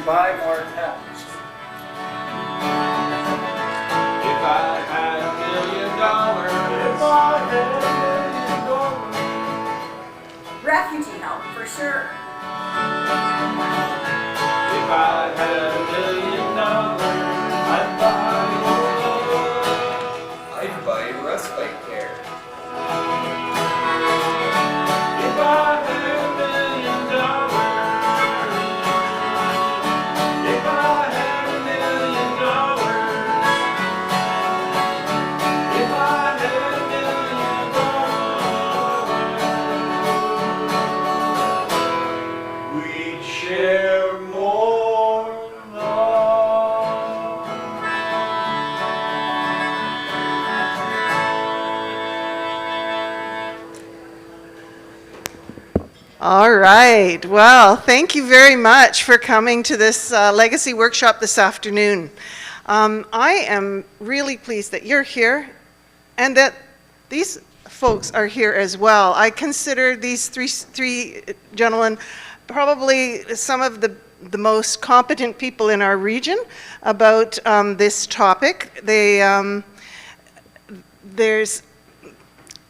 buy more tax. If I had $1 million. If I had $1 million. Refugee help, for sure. If I had $1 million, I'd buy more. I'd buy respite care. If I had $1 million. If I had $1 million. If I had $1 million. We'd share more love. All right. Well, thank you very much for coming to this Legacy Workshop this afternoon. I am really pleased that you're here and that these folks are here as well. I consider these three gentlemen probably some of the most competent people in our region about this topic. There's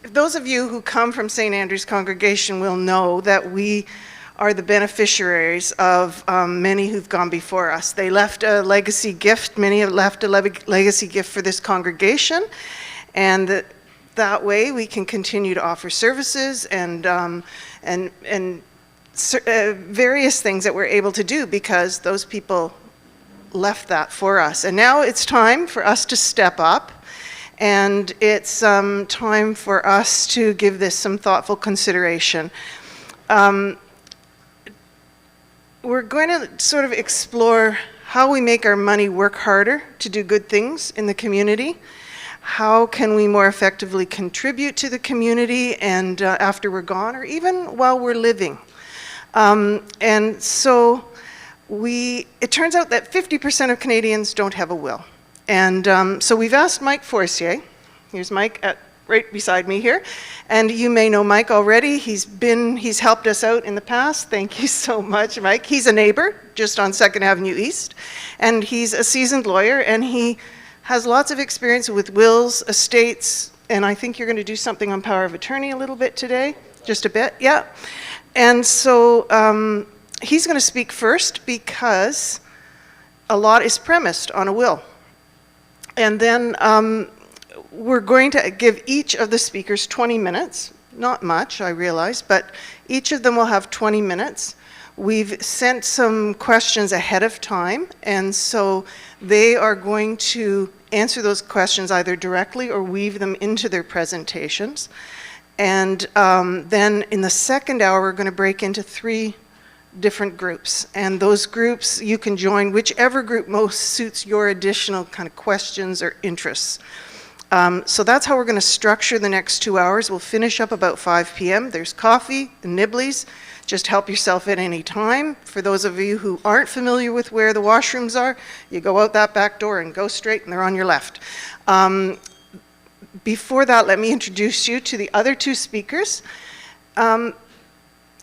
those of you who come from St. Andrew's congregation will know that we are the beneficiaries of many who've gone before us. They left a legacy gift. Many have left a legacy gift for this congregation, and that way we can continue to offer services and various things that we're able to do because those people left that for us. And now it's time for us to step up. And it's time for us to give this some thoughtful consideration. We're going to sort of explore how we make our money work harder to do good things in the community. How can we more effectively contribute to the community and after we're gone or even while we're living? And so it turns out that 50% of Canadians don't have a will. And so we've asked Mike Forcier. Here's Mike right beside me here. And you may know Mike already. He's helped us out in the past. Thank you so much, Mike. He's a neighbor just on 2nd Avenue East. And he's a seasoned lawyer, and he has lots of experience with wills, estates, and I think you're going to do something on power of attorney a little bit today. Just a bit, yeah. And so he's going to speak first because a lot is premised on a will. And then we're going to give each of the speakers 20 minutes. Not much, I realize, but each of them will have 20 minutes. We've sent some questions ahead of time, and so they are going to answer those questions either directly or weave them into their presentations. And then in the second hour, we're going to break into 3 different groups, and those groups you can join whichever group most suits your additional kind of questions or interests. So that's how we're going to structure the next 2 hours. We'll finish up about 5 p.m. There's coffee and nibblies. Just help yourself at any time. For those of you who aren't familiar with where the washrooms are, you go out that back door and go straight, and they're on your left. Before that, let me introduce you to the other 2 speakers.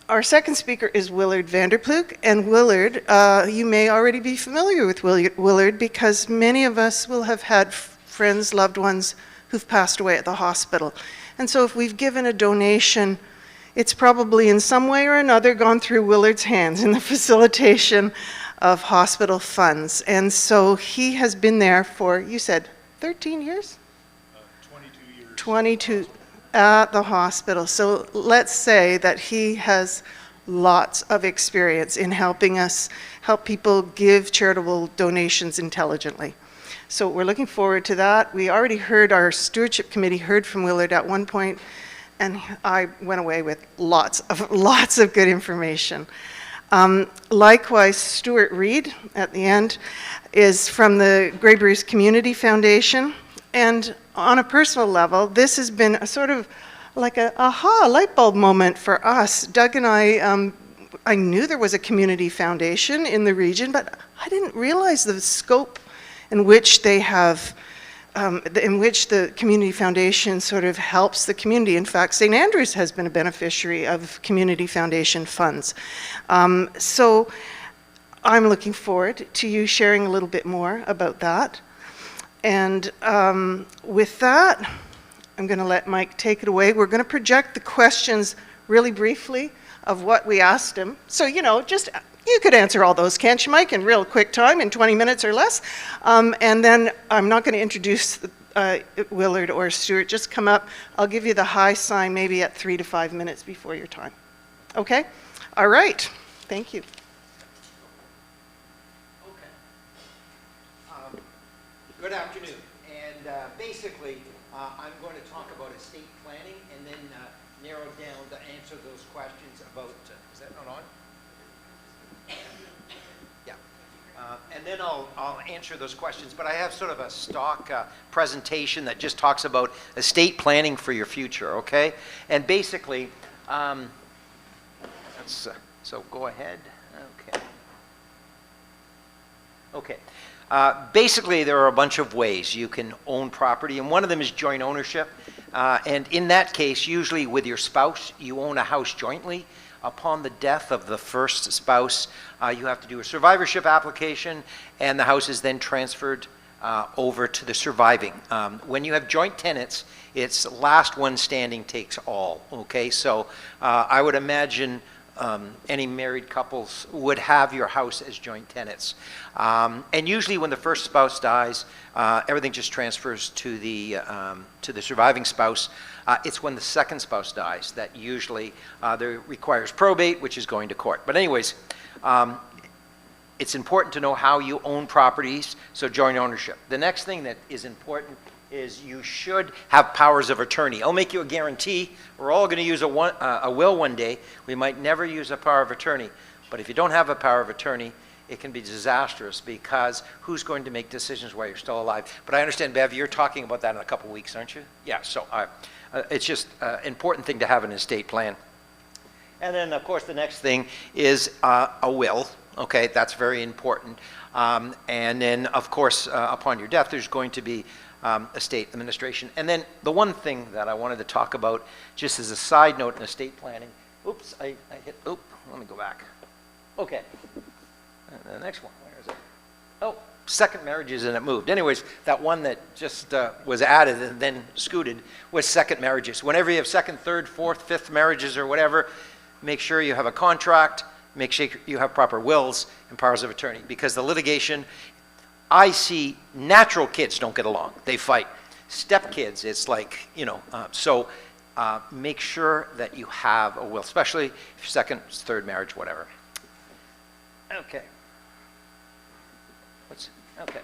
Our second speaker is Willard Vanderploeg, and Willard, you may already be familiar with Willard because many of us will have had friends, loved ones who've passed away at the hospital. And so if we've given a donation, it's probably in some way or another gone through Willard's hands in the facilitation of hospital funds. And so he has been there for, you said, 13 years? 22 years. 22 at the hospital. So let's say that he has lots of experience in helping us help people give charitable donations intelligently. So we're looking forward to that. We already heard, our stewardship committee heard from Willard at one point, and I went away with lots of good information. Likewise, Stuart Reed at the end is from the Grey Bruce Community Foundation. And on a personal level, this has been a sort of like a aha light bulb moment for us. Doug and I knew there was a community foundation in the region, but I didn't realize the scope in which they have, in which the community foundation sort of helps the community. In fact, St. Andrews has been a beneficiary of community foundation funds. So I'm looking forward to you sharing a little bit more about that. And with that, I'm going to let Mike take it away. We're going to project the questions really briefly of what we asked him. So, just you could answer all those, can't you, Mike, in real quick time, in 20 minutes or less. And then I'm not going to introduce Willard or Stuart. Just come up. I'll give you the high sign maybe at 3 to 5 minutes before your time. Okay? All right. Thank you. Good afternoon, and basically I'm going to talk about estate planning and then narrow down to answer those questions about, is that not on? Yeah, and then I'll answer those questions, but I have sort of a stock presentation that just talks about estate planning for your future, okay? And basically, so go ahead, okay. Okay. Basically, there are a bunch of ways you can own property, and one of them is joint ownership. And in that case, usually with your spouse, you own a house jointly. Upon the death of the first spouse, you have to do a survivorship application, and the house is then transferred over to the surviving. When you have joint tenants, it's last one standing takes all, okay? So I would imagine any married couples would have your house as joint tenants. And usually when the first spouse dies, everything just transfers to the surviving spouse. It's when the second spouse dies that usually there requires probate, which is going to court. But anyways, it's important to know how you own properties, so joint ownership. The next thing that is important is you should have powers of attorney. I'll make you a guarantee. We're all going to use a will one day. We might never use a power of attorney. But if you don't have a power of attorney, it can be disastrous, because who's going to make decisions while you're still alive? But I understand, Bev, you're talking about that in a couple of weeks, aren't you? Yeah, so it's just an important thing to have an estate plan. And then, of course, the next thing is a will. Okay, that's very important. And then, of course, upon your death, there's going to be estate administration. And then the one thing that I wanted to talk about, just as a side note in estate planning, oops, I hit, let me go back. Okay, and the next one, where is it? Oh, second marriages, and it moved. Anyways, that one that just was added and then scooted was second marriages. Whenever you have second, third, fourth, fifth marriages or whatever, make sure you have a contract, make sure you have proper wills and powers of attorney, because the litigation, I see natural kids don't get along. They fight. Step kids, it's like, so make sure that you have a will, especially if second, third marriage, whatever. Okay. Okay.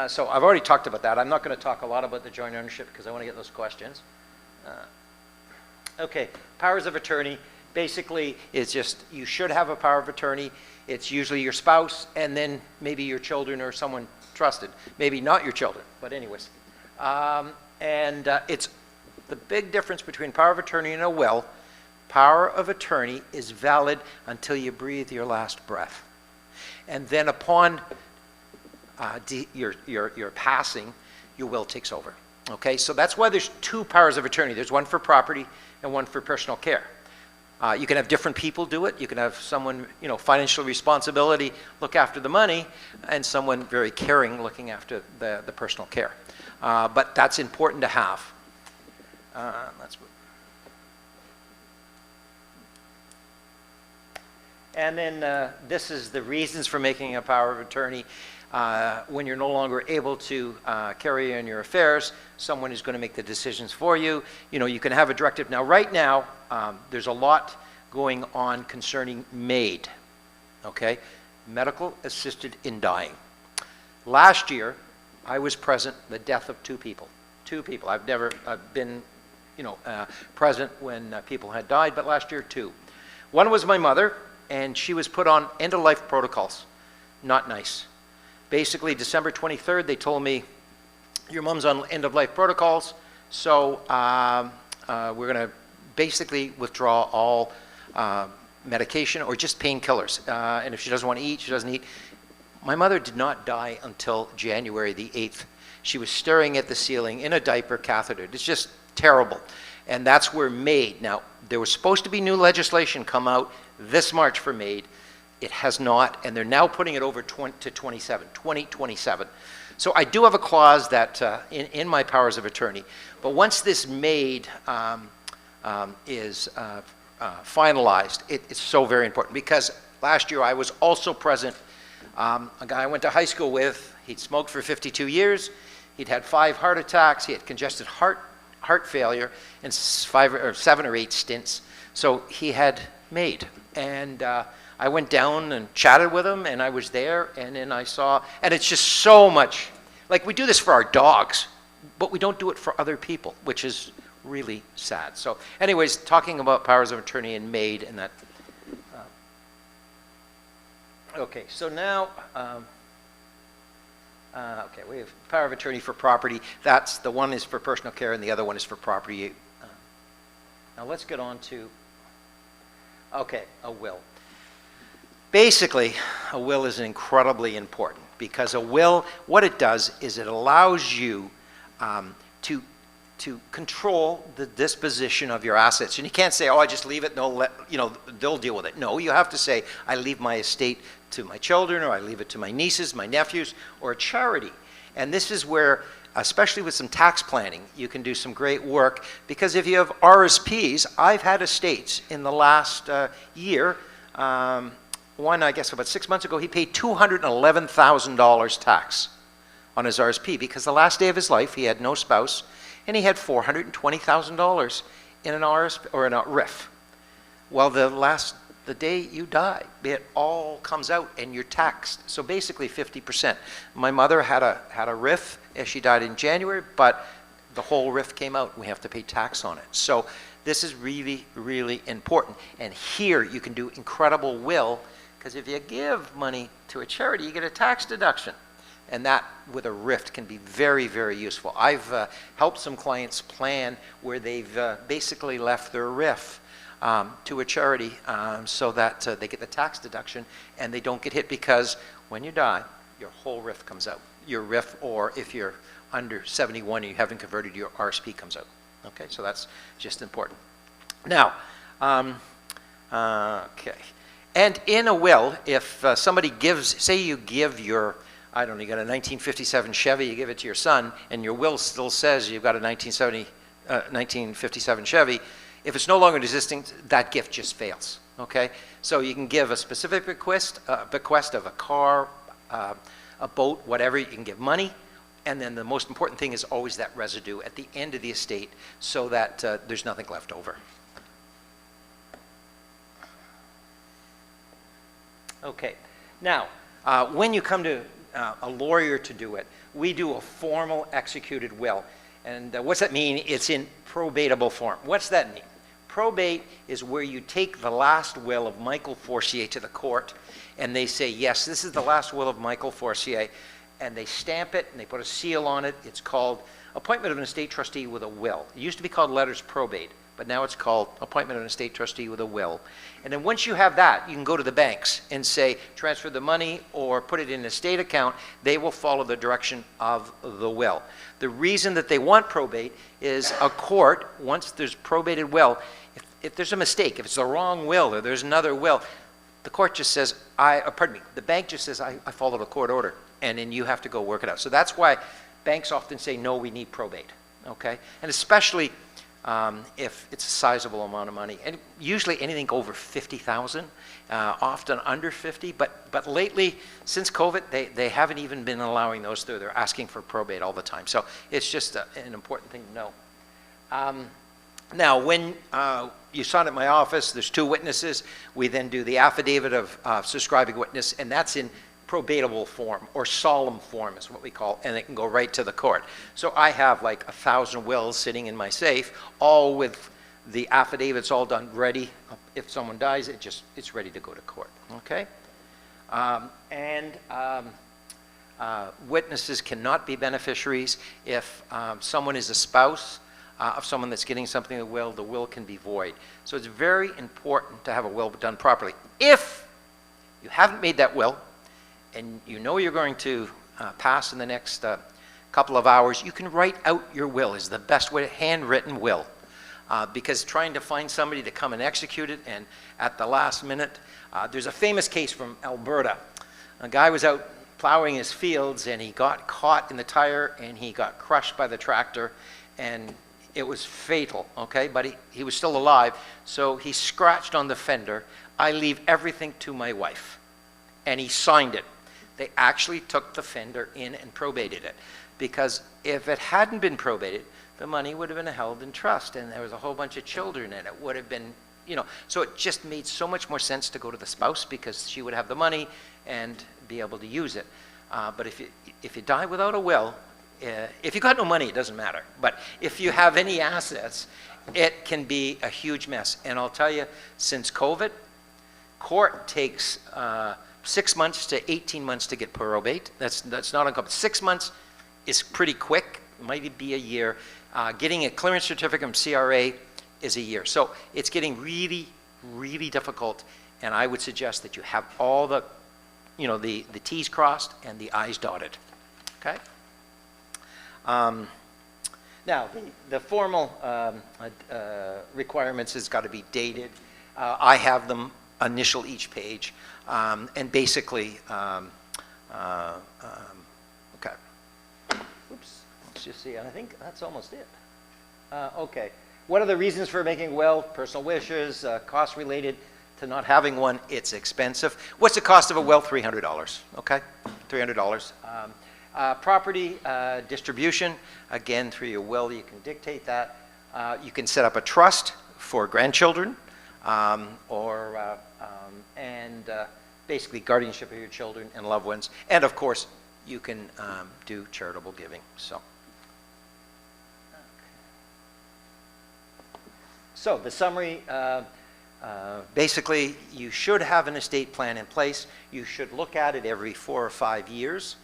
So I've already talked about that. I'm not going to talk a lot about the joint ownership because I want to get those questions. Okay, powers of attorney. Basically, it's just you should have a power of attorney. It's usually your spouse and then maybe your children or someone trusted. Maybe not your children, but anyways. It's the big difference between power of attorney and a will. Power of attorney is valid until you breathe your last breath. And then upon your passing, your will takes over. Okay, so that's why there's two powers of attorney. There's one for property and one for personal care. You can have different people do it. You can have someone, financial responsibility, look after the money, and someone very caring looking after the personal care. But that's important to have. Let's move. And then this is the reasons for making a power of attorney. When you're no longer able to carry on your affairs, someone is going to make the decisions for you. You can have a directive. Now, right now, there's a lot going on concerning MAID, okay? Medical assisted in dying. Last year, I was present the death of two people. I've never been, present when people had died, but last year, two. One was my mother, and she was put on end-of-life protocols. Not nice. Basically, December 23rd, they told me, your mom's on end-of-life protocols, so we're going to basically withdraw all medication or just painkillers. And if she doesn't want to eat, she doesn't eat. My mother did not die until January the 8th. She was staring at the ceiling in a diaper, cathetered. It's just terrible. And that's where MAID. Now, there was supposed to be new legislation come out this March for MAID. It has not, and they're now putting it over to 2027. So I do have a clause that in my powers of attorney, but once this MAID is finalized, it's so very important, because last year I was also present. A guy I went to high school with, he'd smoked for 52 years, he'd had 5 heart attacks, he had congested heart failure, and 7 or 8 stints. So he had MAID, and I went down and chatted with him, and I was there, and then I saw, and it's just so much, like we do this for our dogs, but we don't do it for other people, which is really sad. So anyways, talking about powers of attorney and MAID and that. Okay, so now, okay, we have power of attorney for property. That's, the one is for personal care and the other one is for property. Now let's get on to, okay, a will. Basically, a will is incredibly important, because a will, what it does is it allows you to control the disposition of your assets. And you can't say, oh, I just leave it and they'll deal with it. No, you have to say, I leave my estate to my children, or I leave it to my nieces, my nephews, or a charity. And this is where, especially with some tax planning, you can do some great work, because if you have RSPs, I've had estates in the last year, one, I guess about 6 months ago, he paid $211,000 tax on his RSP, because the last day of his life, he had no spouse, and he had $420,000 in an RSP, or in a RIF. Well, the day you die, it all comes out and you're taxed. So basically 50%. My mother had a RIF, as she died in January, but the whole RIF came out. We have to pay tax on it. So this is really, really important. And here you can do incredible will, because if you give money to a charity, you get a tax deduction. And that, with a RIF, can be very, very useful. I've helped some clients plan where they've basically left their RIF to a charity so that they get the tax deduction and they don't get hit, because when you die, your whole RIF comes out. Your RIF, or if you're under 71 and you haven't converted, your RSP comes out. Okay, so that's just important. Now, okay. And in a will, if somebody gives, say you give your, I don't know, you got a 1957 Chevy, you give it to your son, and your will still says you've got a 1957 Chevy, if it's no longer existing, that gift just fails, okay? So you can give a specific bequest of a car, a boat, whatever. You can give money, and then the most important thing is always that residue at the end of the estate, so that there's nothing left over. Okay, now, when you come to a lawyer to do it, we do a formal executed will. And what's that mean? It's in probatable form. What's that mean? Probate is where you take the last will of Michael Forcier to the court, and they say, yes, this is the last will of Michael Forcier, and they stamp it, and they put a seal on it. It's called appointment of an estate trustee with a will. It used to be called letters probate, but now it's called appointment of an estate trustee with a will. And then once you have that, you can go to the banks and say, transfer the money or put it in an estate account. They will follow the direction of the will. The reason that they want probate is a court, once there's probated will, if there's a mistake, if it's the wrong will or there's another will, the court just says, the bank just says, I followed a court order, and then you have to go work it out. So that's why banks often say, no, we need probate, okay? And especially if it's a sizable amount of money, and usually anything over 50,000, often under 50. But lately, since COVID, they haven't even been allowing those through. They're asking for probate all the time. So it's just an important thing to know. Now, when you sign at my office, there's 2 witnesses. We then do the affidavit of subscribing witness, and that's in probatable form, or solemn form is what we call, and it can go right to the court. So I have like 1,000 wills sitting in my safe, all with the affidavits all done, ready. If someone dies, it's ready to go to court, okay? Witnesses cannot be beneficiaries. If someone is a spouse of someone that's getting something in the will can be void. So it's very important to have a will done properly. If you haven't made that will, and you know you're going to pass in the next couple of hours, you can write out your will. Is the best way, handwritten will. because trying to find somebody to come and execute it, and at the last minute, there's a famous case from Alberta. A guy was out plowing his fields, and he got caught in the tire, and he got crushed by the tractor, and it was fatal, okay? But he was still alive, so he scratched on the fender, "I leave everything to my wife." And he signed it. They actually took the fender in and probated it, because if it hadn't been probated, the money would have been held in trust, and there was a whole bunch of children, and it would have been, so it just made so much more sense to go to the spouse, because she would have the money and be able to use it. But if you die without a will, if you got no money, it doesn't matter. But if you have any assets, it can be a huge mess. And I'll tell you, since COVID, court takes 6 months to 18 months to get probate. That's not uncommon. 6 months is pretty quick. It might be a year. Getting a clearance certificate from CRA is a year. So it's getting really, really difficult. And I would suggest that you have all the, the T's crossed and the I's dotted. Okay? Now, the formal requirements has got to be dated. I have them initial each page, and basically, okay. Oops, let's just see. I think that's almost it. Okay. What are the reasons for making a will? Personal wishes, cost related to not having one. It's expensive. What's the cost of a will? $300. Okay, $300. Property distribution, again, through your will, you can dictate that. You can set up a trust for grandchildren, and basically guardianship of your children and loved ones. And of course, you can do charitable giving. So the summary, basically, you should have an estate plan in place. You should look at it every 4 or 5 years.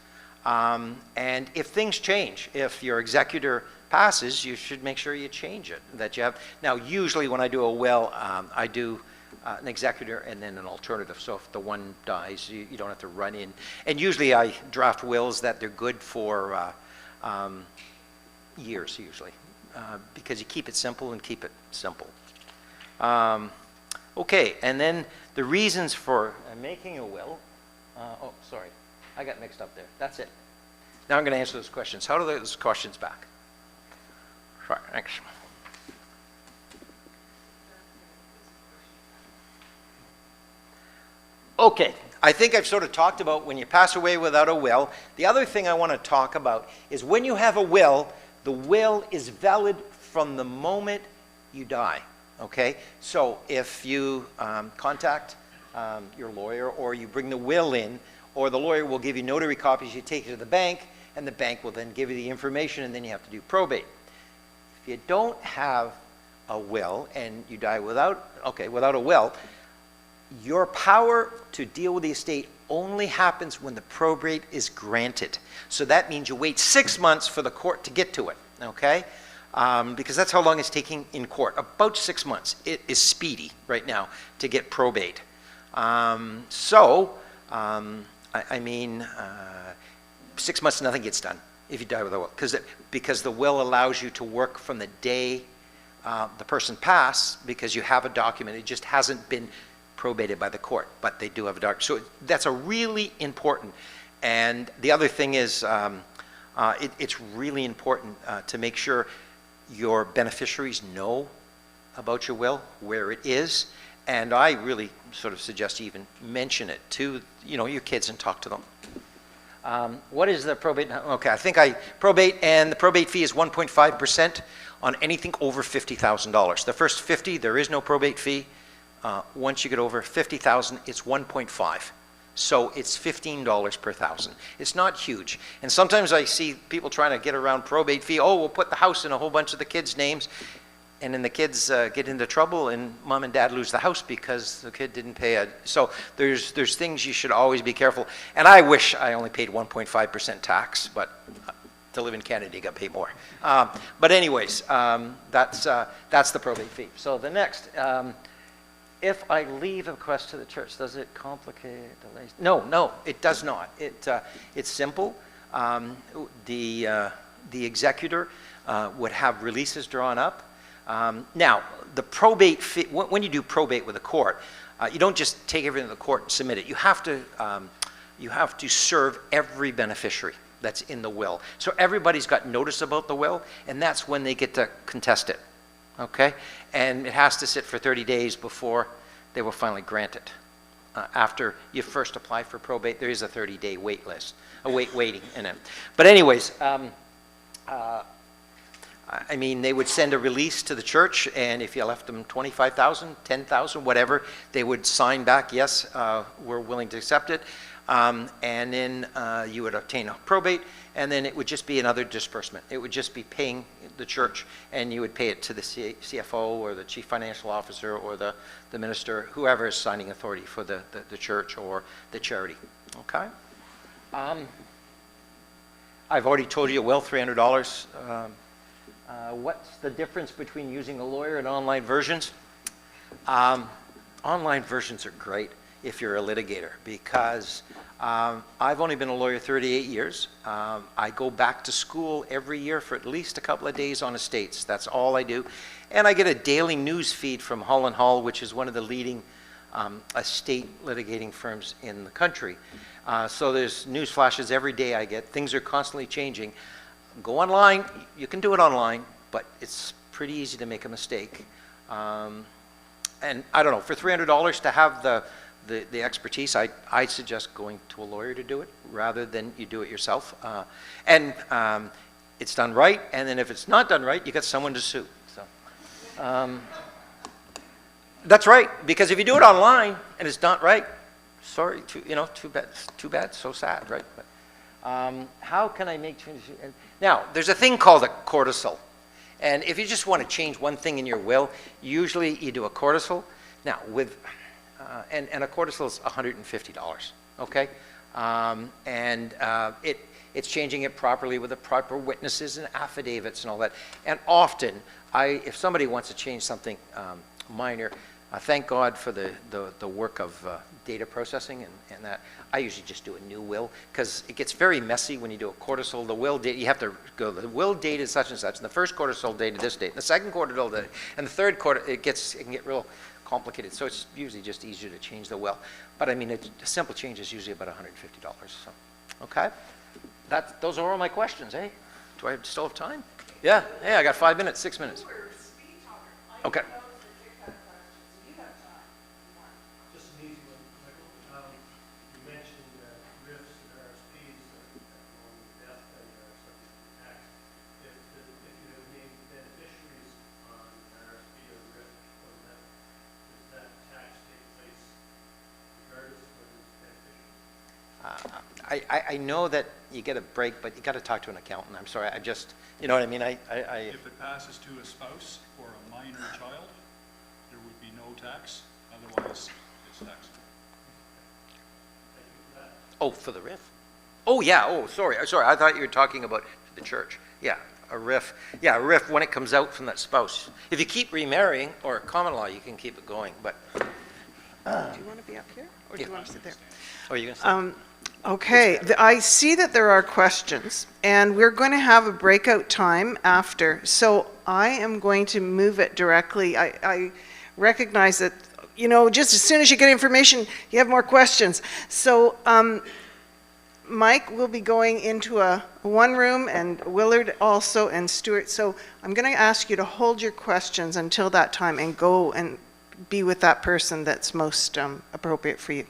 And if things change, if your executor passes, you should make sure you change it. That you have. Now, usually when I do a will, I do an executor and then an alternative. So if the one dies, you don't have to run in. And usually I draft wills that they're good for years, usually, because you keep it simple and keep it simple. Okay, and then the reasons for making a will. Oh, sorry. I got mixed up there. That's it. Now I'm going to answer those questions. How do those questions back? Right, thanks. Okay, I think I've sort of talked about when you pass away without a will. The other thing I want to talk about is when you have a will, the will is valid from the moment you die. Okay, so if you contact your lawyer, or you bring the will in, or the lawyer will give you notary copies, you take it to the bank, and the bank will then give you the information, and then you have to do probate. If you don't have a will and you die without a will, your power to deal with the estate only happens when the probate is granted. So that means you wait 6 months for the court to get to it, okay? Because that's how long it's taking in court, about 6 months. It is speedy right now to get probate. I mean, 6 months, nothing gets done if you die with a will, because the will allows you to work from the day the person passed, because you have a document. It just hasn't been probated by the court, but they do have a document. So that's a really important. And the other thing is, it's really important to make sure your beneficiaries know about your will, where it is. And I really sort of suggest you even mention it to your kids and talk to them. What is the probate? Okay, I think probate, and the probate fee is 1.5% on anything over $50,000. The first 50, there is no probate fee. Once you get over 50,000, it's 1.5. So it's $15 per thousand. It's not huge. And sometimes I see people trying to get around probate fee. Oh, we'll put the house in a whole bunch of the kids' names. And then the kids get into trouble, and mom and dad lose the house because the kid didn't pay so there's things you should always be careful. And I wish I only paid 1.5% tax, but to live in Canada, you got to pay more. But anyways, that's the probate fee. So the next, if I leave a bequest to the church, does it complicate delays? No, it does not. It's simple. The executor would have releases drawn up. Now, the probate fee, when you do probate with a court, you don't just take everything to the court and submit it. You have to serve every beneficiary that's in the will. So everybody's got notice about the will, and that's when they get to contest it, okay? And it has to sit for 30 days before they will finally grant it. After you first apply for probate, there is a 30-day wait list, waiting in it. But anyways, I mean, they would send a release to the church, and if you left them 25,000, 10,000, whatever, they would sign back, yes, we're willing to accept it. And then you would obtain a probate, and then it would just be another disbursement. It would just be paying the church, and you would pay it to the CFO or the chief financial officer or the minister, whoever is signing authority for the church or the charity, okay? I've already told you, well, $300. What's the difference between using a lawyer and online versions? Online versions are great if you're a litigator, because I've only been a lawyer 38 years. I go back to school every year for at least a couple of days on estates. That's all I do. And I get a daily news feed from Holland Hall, which is one of the leading estate litigating firms in the country. So there's news flashes every day I get. Things are constantly changing. Go online. You can do it online, but it's pretty easy to make a mistake. And I don't know, for $300 to have the expertise, I'd suggest going to a lawyer to do it rather than you do it yourself. And it's done right, and then if it's not done right, you got someone to sue. So that's right, because if you do it online and it's not right, sorry, too bad, so sad, right? But, how can I make changes? Now, there's a thing called a codicil. And if you just want to change one thing in your will, usually you do a codicil. Now, and a codicil is $150, okay? It's changing it properly with the proper witnesses and affidavits and all that. And often, if somebody wants to change something minor, thank God for the work of data processing and that. I usually just do a new will, because it gets very messy when you do a codicil. The will date, you have to go, the will date is such and such, and the first codicil dated this date, and the second codicil date, and the third codicil, it can get real complicated. So it's usually just easier to change the will. But I mean, a simple change is usually about $150. So, okay? Those are all my questions, eh? Do I still have time? Yeah, hey, I got 5 minutes, 6 minutes. Okay. Just an easy one, Michael. You mentioned RIFs and RSPs on death that are subject to tax. If you have named beneficiaries on an RSP or RIF or death, does that tax take place regardless of whether it's beneficiaries? I know that you get a break, but you got to talk to an accountant. I'm sorry, I just, you know what I mean? If it passes to a spouse or a minor child, there would be no tax. Otherwise, it's taxed. Oh, for the RIF? Oh, yeah, oh, sorry, I thought you were talking about the church. Yeah, a RIF. Yeah, a RIF when it comes out from that spouse. If you keep remarrying, or common law, you can keep it going, but. Do you want to be up here, or do you want to sit there? Oh, you're going to say? Okay, I see that there are questions, and we're going to have a breakout time after. So I am going to move it directly. I recognize that, just as soon as you get information, you have more questions. So Mike will be going into a one room, and Willard also, and Stuart. So I'm going to ask you to hold your questions until that time and go and be with that person that's most appropriate for you.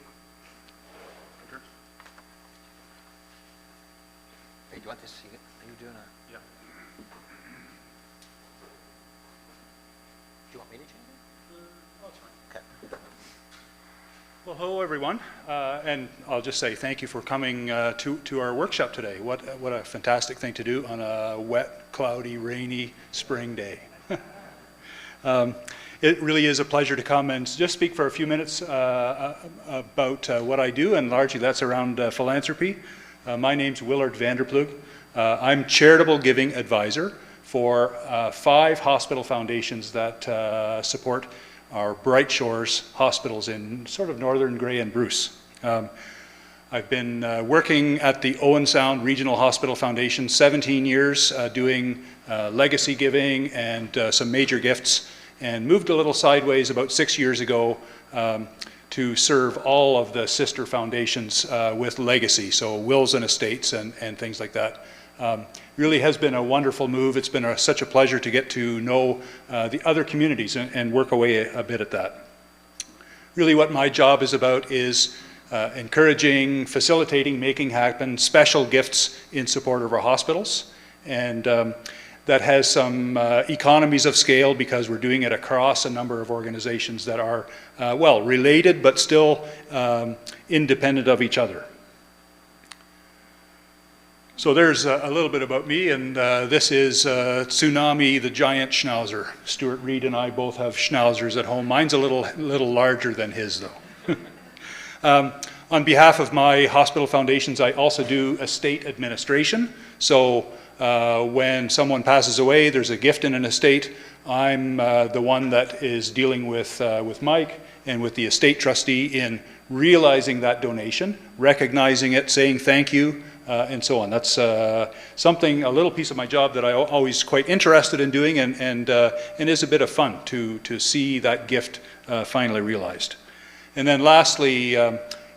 Hey, do you want this? Are you doing a? Yeah. Do you want me to change it? Oh, it's fine. Okay. Well, hello, everyone. And I'll just say thank you for coming to our workshop today. What a fantastic thing to do on a wet, cloudy, rainy spring day. It really is a pleasure to come and just speak for a few minutes about what I do, and largely that's around philanthropy. My name's Willard Vanderplug. I'm charitable giving advisor for 5 hospital foundations that support our Bright Shores hospitals in sort of northern Grey and Bruce. I've been working at the Owen Sound Regional Hospital Foundation 17 years, doing legacy giving and some major gifts, and moved a little sideways about 6 years ago to serve all of the sister foundations with legacy, so wills and estates and things like that. Really has been a wonderful move. It's been such a pleasure to get to know the other communities and work away a bit at that. Really what my job is about is encouraging, facilitating, making happen special gifts in support of our hospitals. And that has some economies of scale because we're doing it across a number of organizations that are, well, related but still independent of each other. So there's a little bit about me, and this is Tsunami, the giant schnauzer. Stuart Reed and I both have schnauzers at home. Mine's a little larger than his, though. On behalf of my hospital foundations, I also do estate administration. So when someone passes away, there's a gift in an estate. I'm the one that is dealing with Mike and with the estate trustee in realizing that donation, recognizing it, saying thank you, and so on. That's something, a little piece of my job that I'm always quite interested in doing, and is a bit of fun to see that gift finally realized. And then lastly,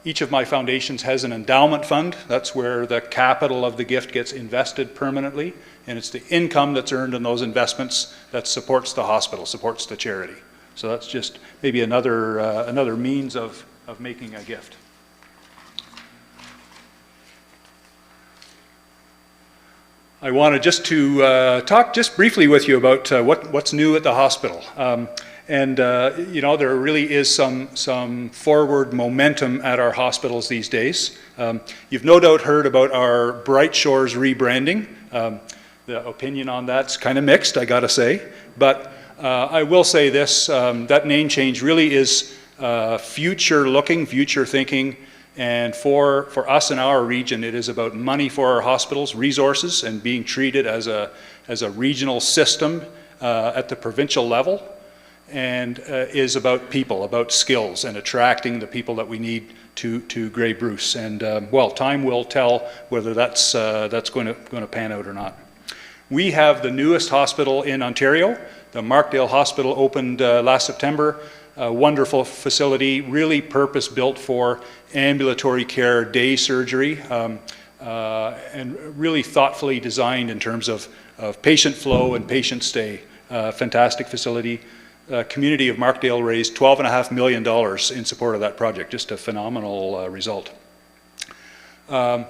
each of my foundations has an endowment fund. That's where the capital of the gift gets invested permanently, and it's the income that's earned in those investments that supports the hospital, supports the charity. So that's just maybe another means of making a gift. I wanted just to talk just briefly with you about what's new at the hospital. You know, there really is some forward momentum at our hospitals these days. You've no doubt heard about our Bright Shores rebranding. The opinion on that's kind of mixed, I gotta say. But I will say this, that name change really is future looking, future thinking. And for us in our region, it is about money for our hospitals, resources, and being treated as a regional system at the provincial level. And is about people, about skills, and attracting the people that we need to Grey Bruce. And well, time will tell whether that's going to pan out or not. We have the newest hospital in Ontario. The Markdale Hospital opened last September. A wonderful facility, really purpose-built for ambulatory care, day surgery, and really thoughtfully designed in terms of patient flow and patient stay. Fantastic facility. Community of Markdale raised $12.5 million in support of that project. Just a phenomenal result. About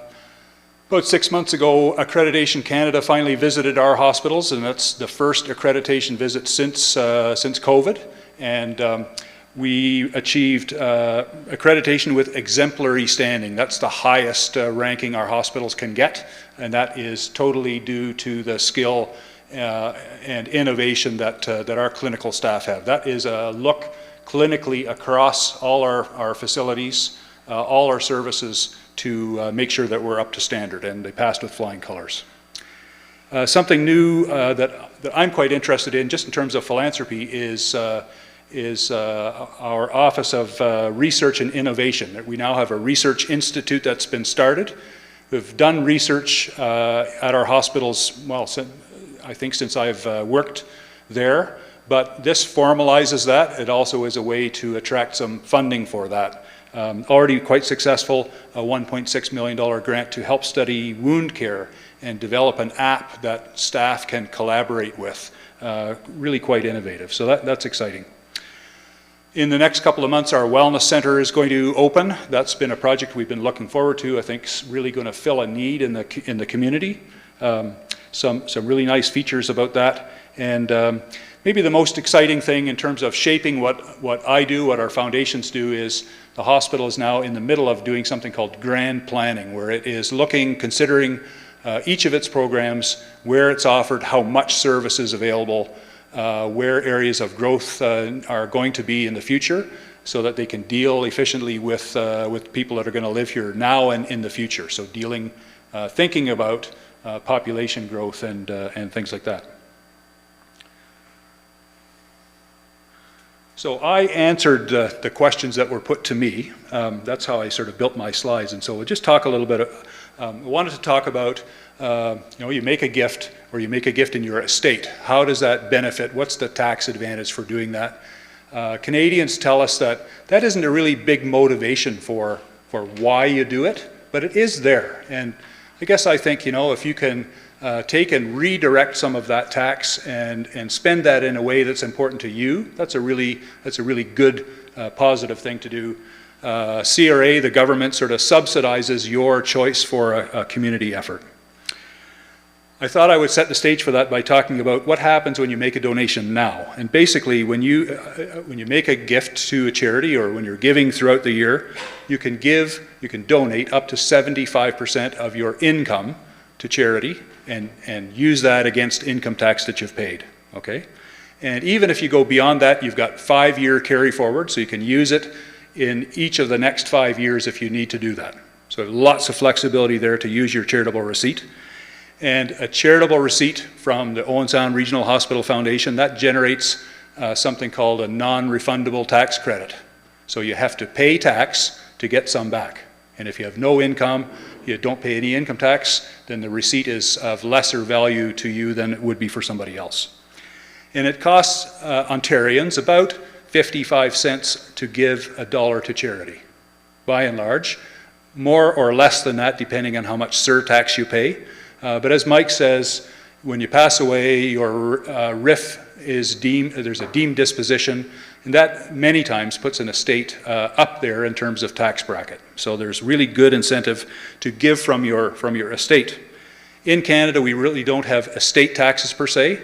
6 months ago, Accreditation Canada finally visited our hospitals, and that's the first accreditation visit since COVID. And we achieved accreditation with exemplary standing. That's the highest ranking our hospitals can get, and that is totally due to the skill and innovation that our clinical staff have. That is a look clinically across all our facilities, all our services to make sure that we're up to standard, and they passed with flying colors. Something new that I'm quite interested in, just in terms of philanthropy, is our Office of Research and Innovation. We now have a research institute that's been started. We've done research at our hospitals, well, I think since I've worked there, but this formalizes that. It also is a way to attract some funding for that. Already quite successful, a $1.6 million grant to help study wound care and develop an app that staff can collaborate with. Really quite innovative, so that's exciting. In the next couple of months, our wellness center is going to open. That's been a project we've been looking forward to. I think it's really going to fill a need in the community. Some really nice features about that. And maybe the most exciting thing in terms of shaping what I do, what our foundations do, is the hospital is now in the middle of doing something called grand planning, where it is considering each of its programs, where it's offered, how much service is available, where areas of growth are going to be in the future, so that they can deal efficiently with people that are going to live here now and in the future. So thinking about population growth and things like that. So I answered the questions that were put to me. That's how I sort of built my slides. And so we'll just talk a little bit. I wanted to talk about, you make a gift, or you make a gift in your estate. How does that benefit? What's the tax advantage for doing that? Canadians tell us that that isn't a really big motivation for why you do it, but it is there. And I guess I think, if you can take and redirect some of that tax and spend that in a way that's important to you, that's a really good positive thing to do. CRA, the government, sort of subsidizes your choice for a community effort. I thought I would set the stage for that by talking about what happens when you make a donation now. And basically, when you make a gift to a charity, or when you're giving throughout the year, you can donate up to 75% of your income to charity and use that against income tax that you've paid, okay? And even if you go beyond that, you've got 5-year carry forward, so you can use it in each of the next 5 years if you need to do that. So lots of flexibility there to use your charitable receipt. And a charitable receipt from the Owen Sound Regional Hospital Foundation, that generates something called a non-refundable tax credit. So you have to pay tax to get some back. And if you have no income, you don't pay any income tax, then the receipt is of lesser value to you than it would be for somebody else. And it costs Ontarians about 55 cents to give $1 to charity, by and large. More or less than that, depending on how much surtax you pay. But as Mike says, when you pass away, your RIF is deemed, there's a deemed disposition, and that many times puts an estate up there in terms of tax bracket. So there's really good incentive to give from your estate. In Canada, we really don't have estate taxes per se,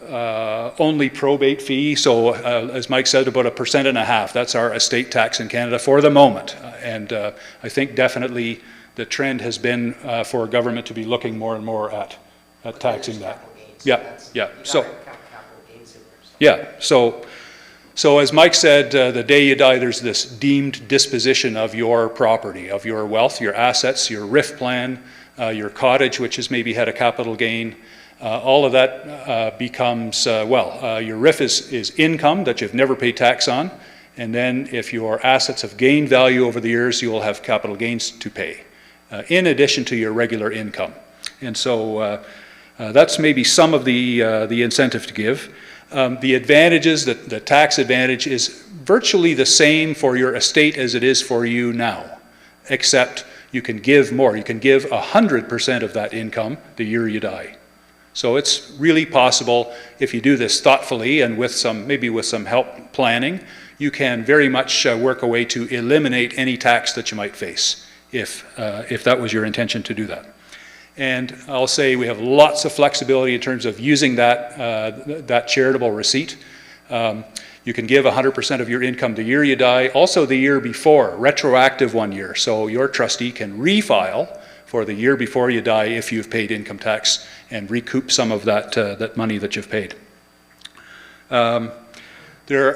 only probate fee. So as Mike said, about 1.5%, that's our estate tax in Canada for the moment. And I think definitely the trend has been for government to be looking more and more at taxing that. Yeah. So as Mike said, the day you die, there's this deemed disposition of your property, of your wealth, your assets, your RIF plan, your cottage, which has maybe had a capital gain. All of that becomes, your RIF is income that you've never paid tax on. And then if your assets have gained value over the years, you will have capital gains to pay, in addition to your regular income. And so that's maybe some of the incentive to give. The advantages, the tax advantage is virtually the same for your estate as it is for you now, except you can give more. You can give 100% of that income the year you die. So it's really possible, if you do this thoughtfully and maybe with some help planning, you can very much work a way to eliminate any tax that you might face if that was your intention to do that. And I'll say we have lots of flexibility in terms of using that charitable receipt. You can give 100% of your income the year you die, also the year before, retroactive 1 year. So your trustee can refile for the year before you die if you've paid income tax and recoup some of that money that you've paid. The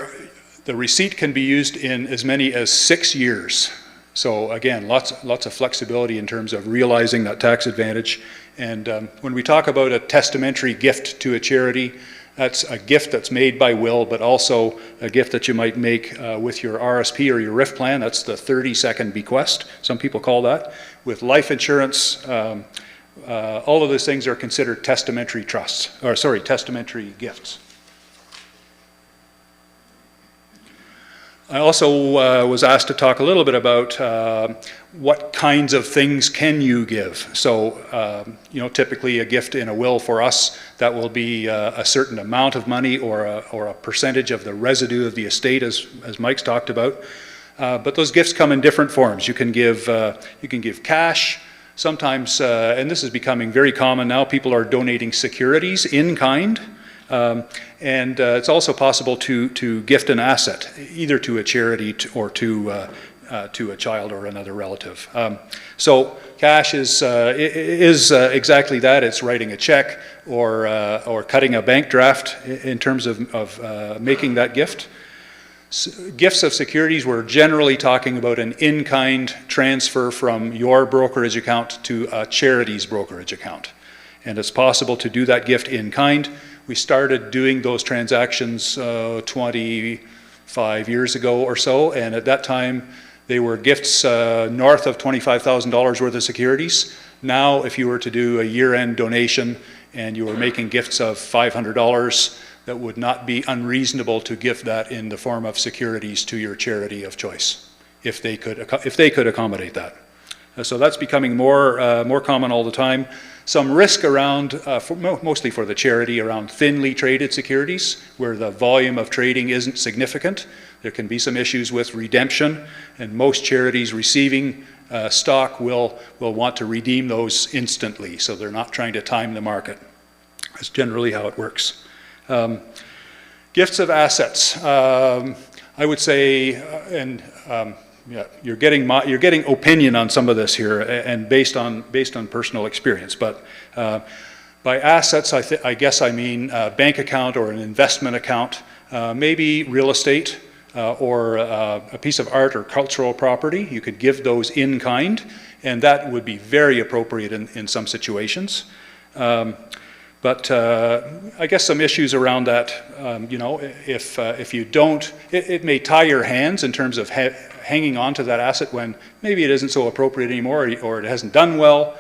receipt can be used in as many as 6 years. So again, lots of flexibility in terms of realizing that tax advantage. And when we talk about a testamentary gift to a charity, that's a gift that's made by will, but also a gift that you might make with your RSP or your RIF plan. That's the 30-second bequest, some people call that. With life insurance, all of those things are considered testamentary testamentary gifts. I also was asked to talk a little bit about what kinds of things can you give. So, typically a gift in a will for us, that will be a certain amount of money or a percentage of the residue of the estate, as Mike's talked about. But those gifts come in different forms. You can give cash. Sometimes, and this is becoming very common now, people are donating securities in kind. And it's also possible to gift an asset, either to a charity or to a child or another relative. So cash is exactly that. It's writing a check or cutting a bank draft in terms of making that gift. Gifts of securities, we're generally talking about an in-kind transfer from your brokerage account to a charity's brokerage account. And it's possible to do that gift in kind. We started doing those transactions 25 years ago or so, and at that time they were gifts north of $25,000 worth of securities. Now, if you were to do a year-end donation and you were making gifts of $500, that would not be unreasonable to gift that in the form of securities to your charity of choice, if they could accommodate that. So that's becoming more common all the time. Some risk around, mostly for the charity, around thinly traded securities, where the volume of trading isn't significant. There can be some issues with redemption, and most charities receiving stock will want to redeem those instantly, so they're not trying to time the market. That's generally how it works. Gifts of assets. I would say, yeah, you're getting opinion on some of this here, and based on personal experience. But by assets, I guess I mean a bank account or an investment account, maybe real estate or a piece of art or cultural property. You could give those in kind, and that would be very appropriate in some situations. But I guess some issues around that, you know, if you don't, it may tie your hands in terms of hanging on to that asset when maybe it isn't so appropriate anymore, or it hasn't done well.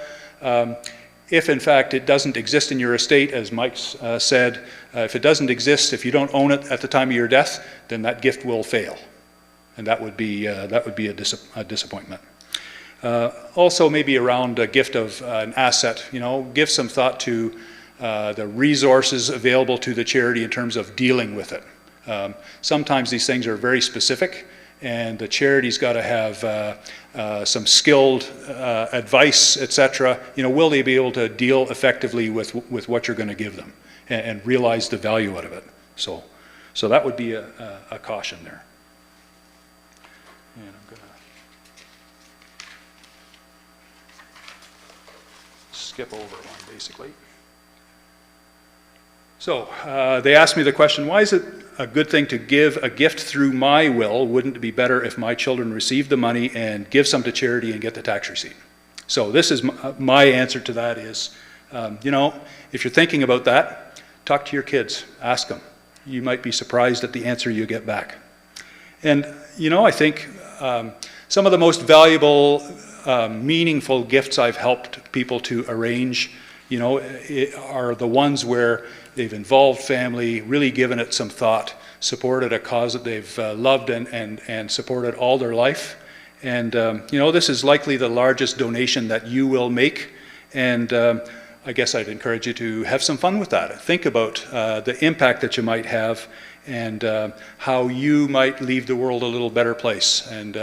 If in fact it doesn't exist in your estate, as Mike's said, if it doesn't exist, if you don't own it at the time of your death, then that gift will fail, and that would be a disappointment. Also, maybe around a gift of an asset, you know, give some thought to the resources available to the charity in terms of dealing with it. Sometimes these things are very specific, and the charity's got to have some skilled advice, etc. You know, will they be able to deal effectively with what you're going to give them and realize the value out of it? So that would be a caution there. And I'm going to skip over one, basically. So they asked me the question, why is it a good thing to give a gift through my will? Wouldn't it be better if my children received the money and give some to charity and get the tax receipt? So this is my answer to that is, you know, if you're thinking about that, talk to your kids, ask them. You might be surprised at the answer you get back. And, you know, I think some of the most valuable, meaningful gifts I've helped people to arrange, you know, are the ones where they've involved family, really given it some thought, supported a cause that they've loved and supported all their life. And, you know, this is likely the largest donation that you will make. And I guess I'd encourage you to have some fun with that. Think about the impact that you might have and how you might leave the world a little better place. And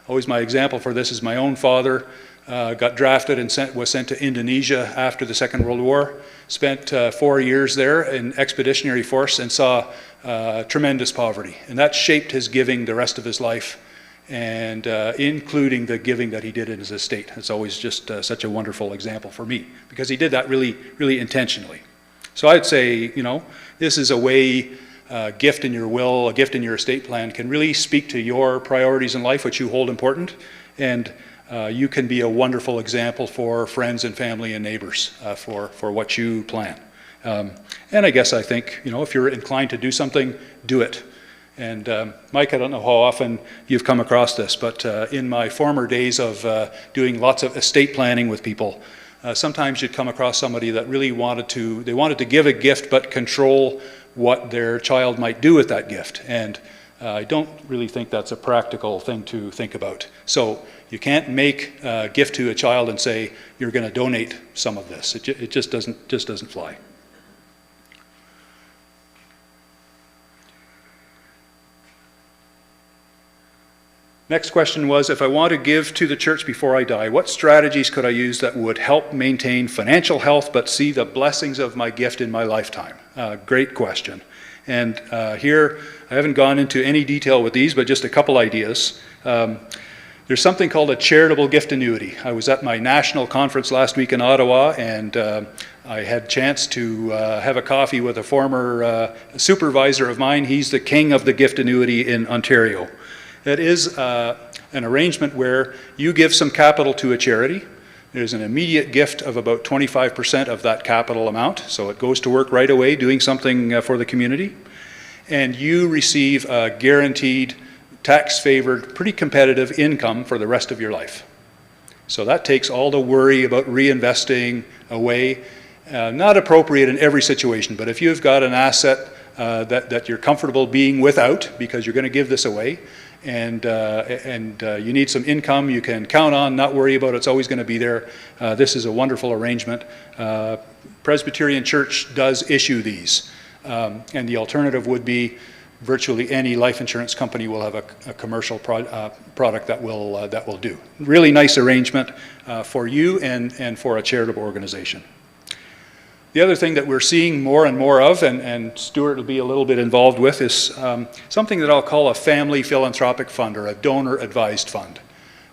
always my example for this is my own father. Got drafted and was sent to Indonesia after the Second World War. Spent 4 years there in expeditionary force and saw tremendous poverty. And that shaped his giving the rest of his life, and including the giving that he did in his estate. It's always just such a wonderful example for me, because he did that really, really intentionally. So I'd say, you know, this is a way a gift in your will, a gift in your estate plan can really speak to your priorities in life, which you hold important. And you can be a wonderful example for friends and family and neighbors for what you plan. And I guess I think, you know, if you're inclined to do something, do it. And Mike, I don't know how often you've come across this, but in my former days of doing lots of estate planning with people, sometimes you'd come across somebody that really wanted to give a gift but control what their child might do with that gift. And I don't really think that's a practical thing to think about. So you can't make a gift to a child and say you're going to donate some of this. It just doesn't fly. Next question was, if I want to give to the church before I die, what strategies could I use that would help maintain financial health but see the blessings of my gift in my lifetime? Great question. And here, I haven't gone into any detail with these, but just a couple ideas. There's something called a charitable gift annuity. I was at my national conference last week in Ottawa, and I had a chance to have a coffee with a former supervisor of mine. He's the king of the gift annuity in Ontario. It is an arrangement where you give some capital to a charity. There's an immediate gift of about 25% of that capital amount, so it goes to work right away doing something for the community. And you receive a guaranteed, tax-favored, pretty competitive income for the rest of your life. So that takes all the worry about reinvesting away. Not appropriate in every situation, but if you've got an asset that you're comfortable being without because you're going to give this away, and you need some income you can count on, not worry about, it's always going to be there. This is a wonderful arrangement. Presbyterian Church does issue these, and the alternative would be virtually any life insurance company will have a commercial product that will do. Really nice arrangement for you and for a charitable organization. The other thing that we're seeing more and more of, and Stuart will be a little bit involved with, is something that I'll call a family philanthropic fund or a donor advised fund.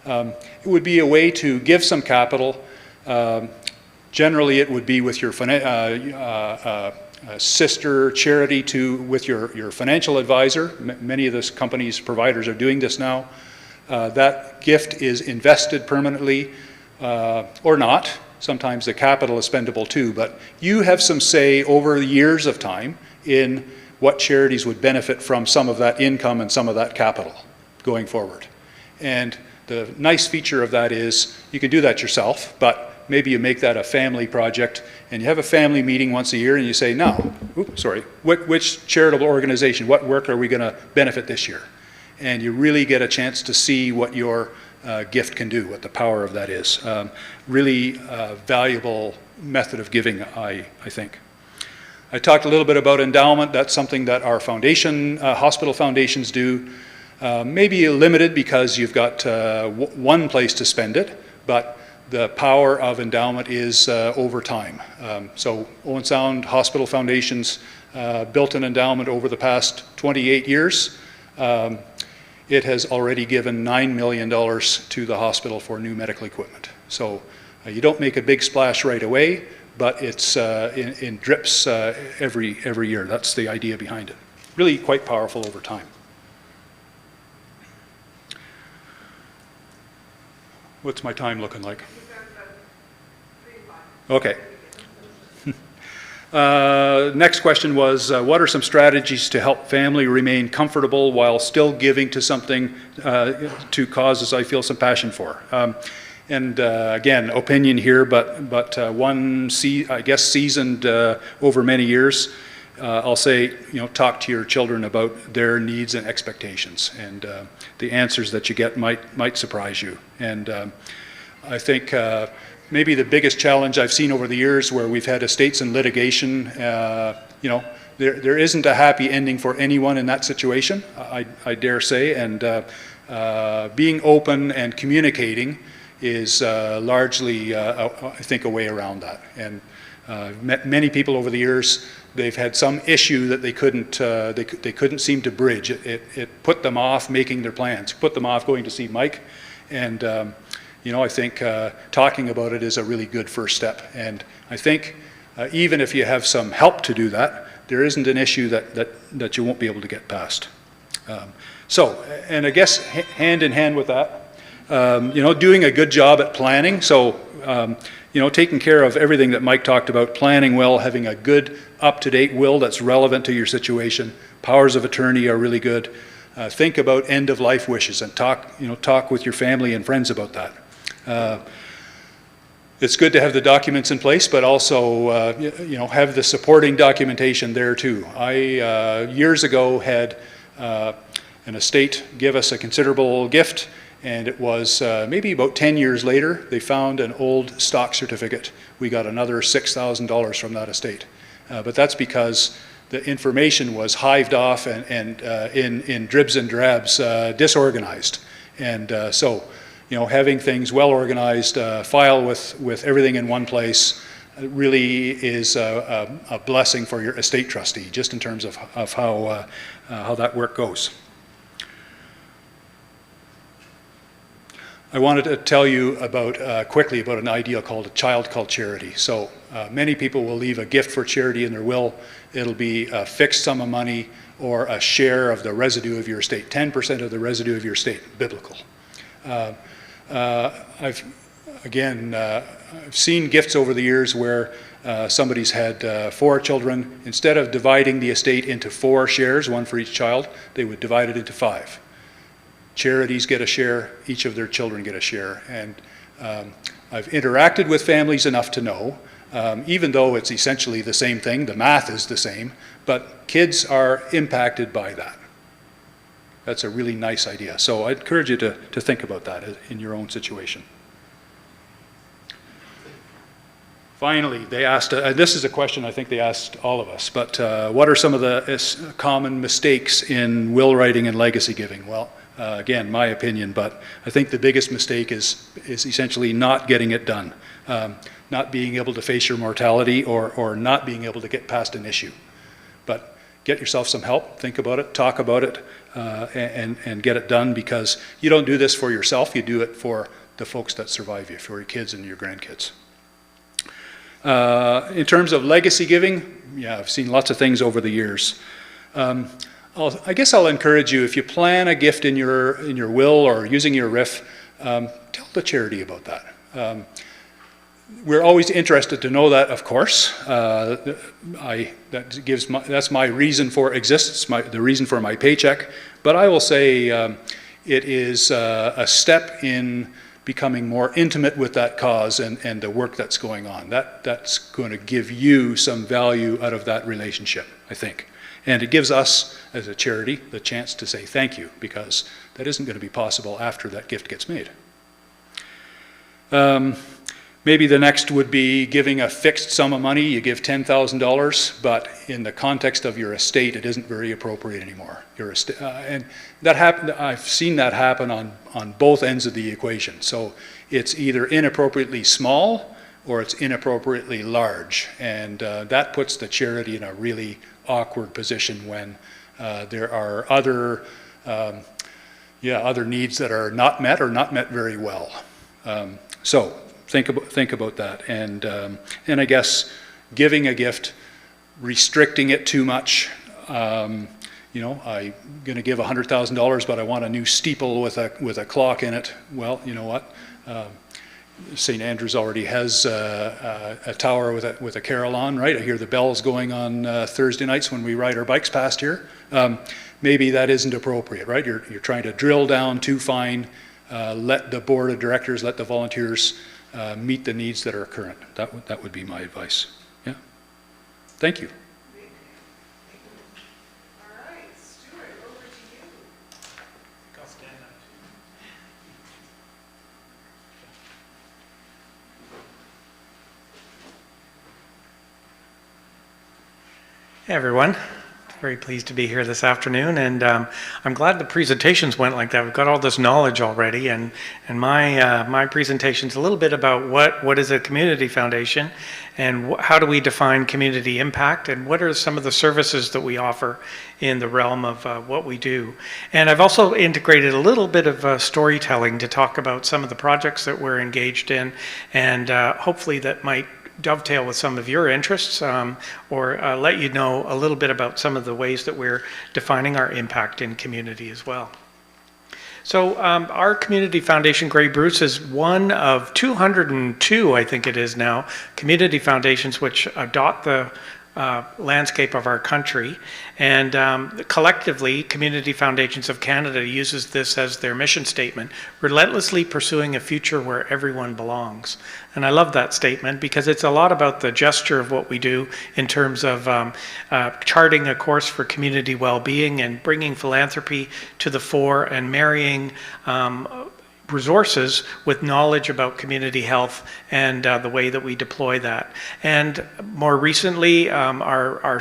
It would be a way to give some capital. Generally it would be with your sister charity with your financial advisor. Many of those companies, providers are doing this now. That gift is invested permanently or not. Sometimes the capital is spendable too, but you have some say over the years of time in what charities would benefit from some of that income and some of that capital going forward. And the nice feature of that is you can do that yourself, but maybe you make that a family project and you have a family meeting once a year and you say, now, which charitable organization, what work are we going to benefit this year? And you really get a chance to see what your gift can do, what the power of that is. Really valuable method of giving, I think. I talked a little bit about endowment. That's something that our foundation, hospital foundations do. Maybe limited because you've got one place to spend it, but the power of endowment is over time. So Owen Sound Hospital Foundations built an endowment over the past 28 years. It has already given $9 million to the hospital for new medical equipment. So you don't make a big splash right away, but it's in drips every year. That's the idea behind it. Really quite powerful over time. What's my time looking like? Okay. Next question was, what are some strategies to help family remain comfortable while still giving to something, to causes I feel some passion for? Again, opinion here, but one, I guess, seasoned over many years, I'll say, talk to your children about their needs and expectations, and the answers that you get might surprise you. And I think maybe the biggest challenge I've seen over the years where we've had estates in litigation, there isn't a happy ending for anyone in that situation, I dare say, and being open and communicating is largely, I think, a way around that. And met many people over the years, they've had some issue that they couldn't seem to bridge. It put them off making their plans, put them off going to see Mike, and I think talking about it is a really good first step. And I think even if you have some help to do that, there isn't an issue that you won't be able to get past. And I guess hand in hand with that, doing a good job at planning. So, taking care of everything that Mike talked about, planning well, having a good up-to-date will that's relevant to your situation. Powers of attorney are really good. Think about end-of-life wishes and talk with your family and friends about that. It's good to have the documents in place, but also, have the supporting documentation there too. I, years ago, had an estate give us a considerable gift, and it was maybe about 10 years later, they found an old stock certificate. We got another $6,000 from that estate. But that's because the information was hived off and in dribs and drabs, disorganized. And so, having things well organized, file with everything in one place, really is a blessing for your estate trustee, just in terms of how that work goes. I wanted to tell you quickly about an idea called a child called charity. So many people will leave a gift for charity in their will. It'll be a fixed sum of money or a share of the residue of your estate, 10% of the residue of your estate, biblical. Again, I've seen gifts over the years where somebody's had 4 children. Instead of dividing the estate into 4 shares, one for each child, they would divide it into 5. Charities get a share, each of their children get a share. And I've interacted with families enough to know, even though it's essentially the same thing, the math is the same, but kids are impacted by that. That's a really nice idea. So I encourage you to think about that in your own situation. Finally, they asked, this is a question I think they asked all of us, but what are some of the common mistakes in will writing and legacy giving? Well, again, my opinion, but I think the biggest mistake is essentially not getting it done. Not being able to face your mortality or not being able to get past an issue. But get yourself some help, think about it, talk about it, and get it done, because you don't do this for yourself, you do it for the folks that survive you, for your kids and your grandkids. In terms of legacy giving, yeah, I've seen lots of things over the years. I guess I'll encourage you, if you plan a gift in your will or using your RIF, tell the charity about that. We're always interested to know that, of course. That's my reason for existence, the reason for my paycheck. But I will say it is a step in becoming more intimate with that cause and the work that's going on. That's going to give you some value out of that relationship, I think. And it gives us, as a charity, the chance to say thank you, because that isn't going to be possible after that gift gets made. Maybe the next would be giving a fixed sum of money. You give $10,000, but in the context of your estate, it isn't very appropriate anymore. And that happened. I've seen that happen on both ends of the equation. So it's either inappropriately small or it's inappropriately large, and that puts the charity in a really awkward position when there are other needs that are not met or not met very well. So think about that, and I guess giving a gift, restricting it too much. I'm going to give $100,000, but I want a new steeple with a clock in it. Well, you know what? St. Andrews already has a tower with a carol on, right? I hear the bells going on Thursday nights when we ride our bikes past here. Maybe that isn't appropriate, right? You're trying to drill down too fine. Let the board of directors, let the volunteers meet the needs that are current. That would be my advice. Yeah. Thank you. All right, Stuart, over to you. I'll stand up. Hey everyone, very pleased to be here this afternoon, and I'm glad the presentations went like that. We've got all this knowledge already, and my presentation's a little bit about what is a community foundation, and how do we define community impact, and what are some of the services that we offer in the realm of what we do. And I've also integrated a little bit of storytelling to talk about some of the projects that we're engaged in, and hopefully that might dovetail with some of your interests, or let you know a little bit about some of the ways that we're defining our impact in community as well. So our community foundation, Grey Bruce, is one of 202, I think it is now, community foundations which dot the landscape of our country, and collectively Community Foundations of Canada uses this as their mission statement: relentlessly pursuing a future where everyone belongs. And I love that statement because it's a lot about the gesture of what we do in terms of charting a course for community well-being and bringing philanthropy to the fore and marrying resources with knowledge about community health and the way that we deploy that. And more recently, our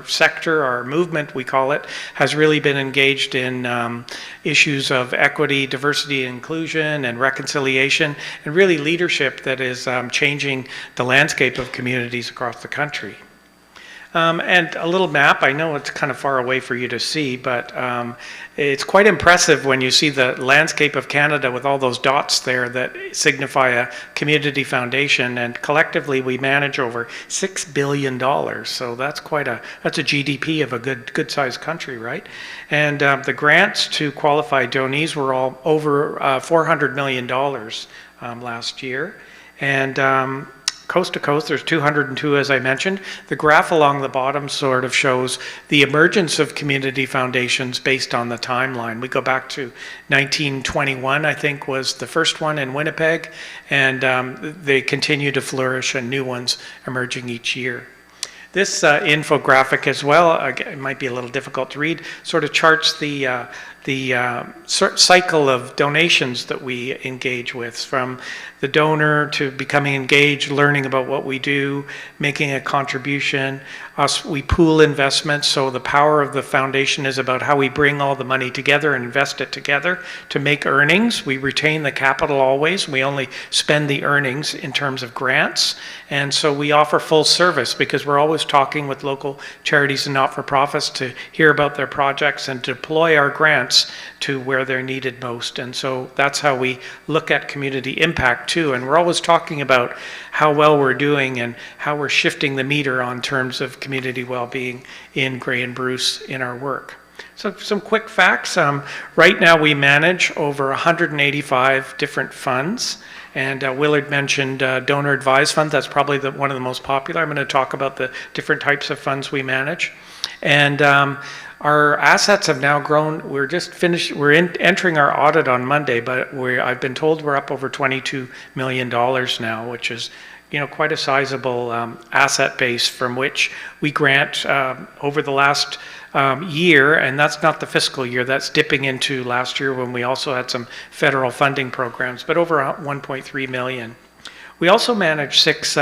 sector, our movement, we call it, has really been engaged in issues of equity, diversity, inclusion, and reconciliation, and really leadership that is changing the landscape of communities across the country. And a little map, I know it's kind of far away for you to see, but it's quite impressive when you see the landscape of Canada with all those dots there that signify a community foundation, and collectively we manage over $6 billion. So that's that's a GDP of a good sized country, right? And the grants to qualified donees were all over $400 million last year. And coast to coast, there's 202, as I mentioned. The graph along the bottom sort of shows the emergence of community foundations based on the timeline. We go back to 1921, I think, was the first one in Winnipeg, and they continue to flourish and new ones emerging each year. This infographic as well, it might be a little difficult to read, sort of charts the cycle of donations that we engage with, from the donor to becoming engaged, learning about what we do, making a contribution. We pool investments, so the power of the foundation is about how we bring all the money together and invest it together to make earnings. We retain the capital always. We only spend the earnings in terms of grants. And so we offer full service because we're always talking with local charities and not-for-profits to hear about their projects and deploy our grants to where they're needed most. And so that's how we look at community impact too. And we're always talking about how well we're doing and how we're shifting the meter on terms of community well-being in Grey and Bruce in our work. So some quick facts. Right now we manage over 185 different funds. And Willard mentioned Donor Advised Fund. That's probably one of the most popular. I'm going to talk about the different types of funds we manage. And our assets have now grown. We're just finished. We're entering our audit on Monday, but I've been told we're up over $22 million now, which is, you know, quite a sizable asset base from which we grant over the last year, and that's not the fiscal year, that's dipping into last year when we also had some federal funding programs, but over 1.3 million. We also manage 6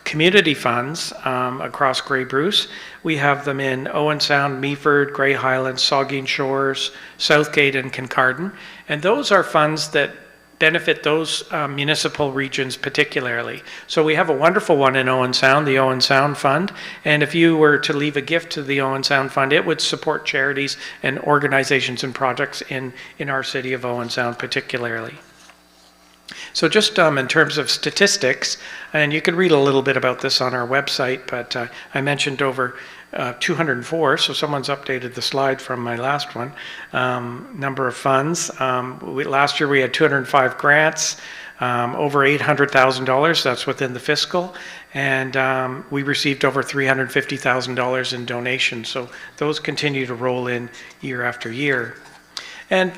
community funds across Grey Bruce. We have them in Owen Sound, Meaford, Grey Highlands, Saugeen Shores, Southgate, and Kincardine. And those are funds that benefit those municipal regions particularly. So we have a wonderful one in Owen Sound, the Owen Sound Fund. And if you were to leave a gift to the Owen Sound Fund, it would support charities and organizations and projects in our city of Owen Sound particularly. So just in terms of statistics, and you can read a little bit about this on our website, but I mentioned over 204, so someone's updated the slide from my last one, number of funds. Last year we had 205 grants, over $800,000, that's within the fiscal, and we received over $350,000 in donations, so those continue to roll in year after year. And,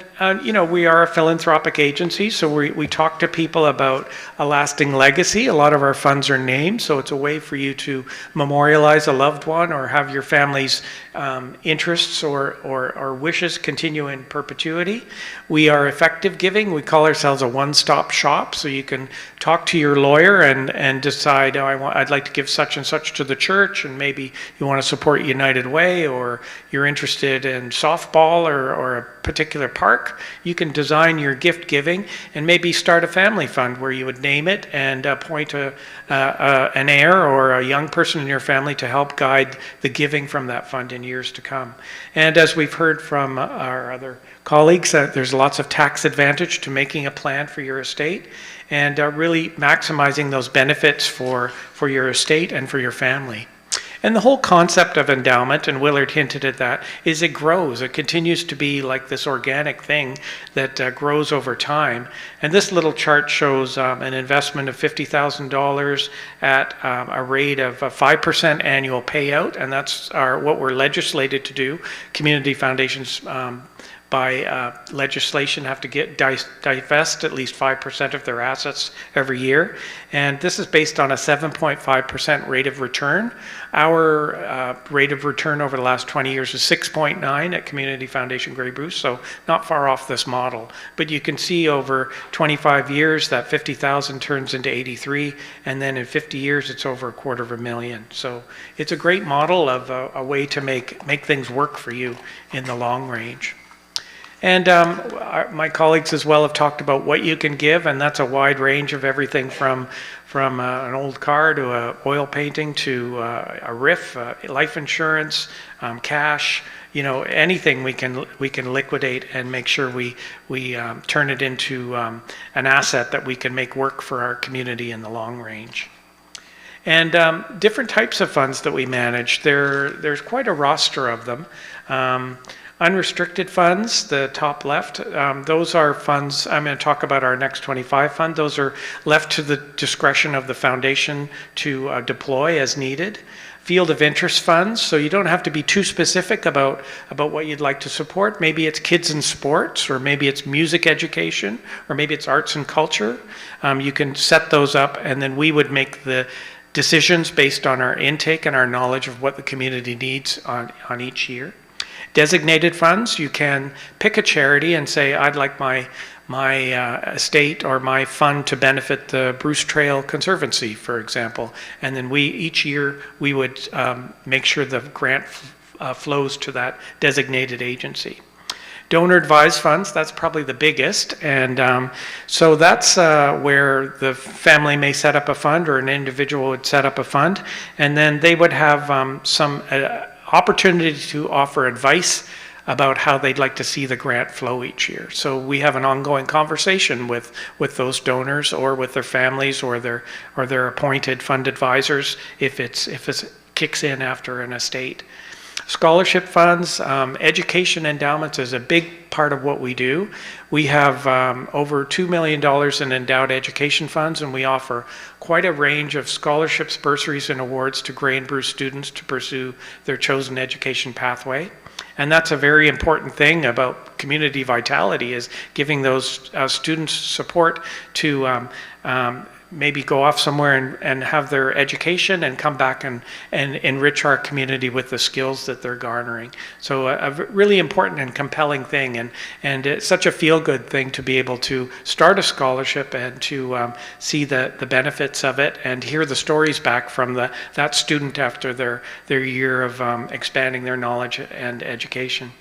you know, we are a philanthropic agency, so we talk to people about a lasting legacy. A lot of our funds are named, so it's a way for you to memorialize a loved one or have your family's interests or wishes continue in perpetuity. We are effective giving. We call ourselves a one-stop shop, so you can talk to your lawyer and decide, oh, I'd like to give such and such to the church, and maybe you want to support United Way, or you're interested in softball or a particular park. You can design your gift giving and maybe start a family fund where you would name it and appoint an heir or a young person in your family to help guide the giving from that fund in years to come. And as we've heard from our other colleagues, there's lots of tax advantage to making a plan for your estate and really maximizing those benefits for your estate and for your family. And the whole concept of endowment, and Willard hinted at that, is it grows. It continues to be like this organic thing that grows over time. And this little chart shows an investment of $50,000 at a rate of 5% annual payout, and that's what we're legislated to do. Community foundations by legislation have to divest at least 5% of their assets every year. And this is based on a 7.5% rate of return. Our rate of return over the last 20 years is 6.9 at Community Foundation Grey Bruce, so not far off this model. But you can see over 25 years that 50,000 turns into 83, and then in 50 years it's over $250,000. So it's a great model of a way to make things work for you in the long range. And my colleagues as well have talked about what you can give, and that's a wide range of everything from an old car to an oil painting to a RIF, life insurance, cash, you know, anything we can liquidate and make sure we turn it into an asset that we can make work for our community in the long range. And different types of funds that we manage, there's quite a roster of them. Unrestricted funds, the top left, those are funds, I'm going to talk about our Next 25 fund. Those are left to the discretion of the foundation to deploy as needed. Field of interest funds, so you don't have to be too specific about what you'd like to support. Maybe it's kids in sports, or maybe it's music education, or maybe it's arts and culture. You can set those up, and then we would make the decisions based on our intake and our knowledge of what the community needs on each year. Designated funds, you can pick a charity and say, I'd like my estate or my fund to benefit the Bruce Trail Conservancy, for example. And then each year we would make sure the grant flows to that designated agency. Donor advised funds, that's probably the biggest. And so that's where the family may set up a fund, or an individual would set up a fund. And then they would have some opportunity to offer advice about how they'd like to see the grant flow each year. So we have an ongoing conversation with those donors, or with their families, or their appointed fund advisors if it kicks in after an estate. Scholarship funds, education endowments is a big part of what we do. We have over $2 million in endowed education funds, and we offer quite a range of scholarships, bursaries, and awards to Grey and Bruce students to pursue their chosen education pathway. And that's a very important thing about community vitality, is giving those students support to maybe go off somewhere and have their education and come back and enrich our community with the skills that they're garnering. So a really important and compelling thing, and it's such a feel-good thing to be able to start a scholarship and to see the benefits of it and hear the stories back from that student after their year of expanding their knowledge and education.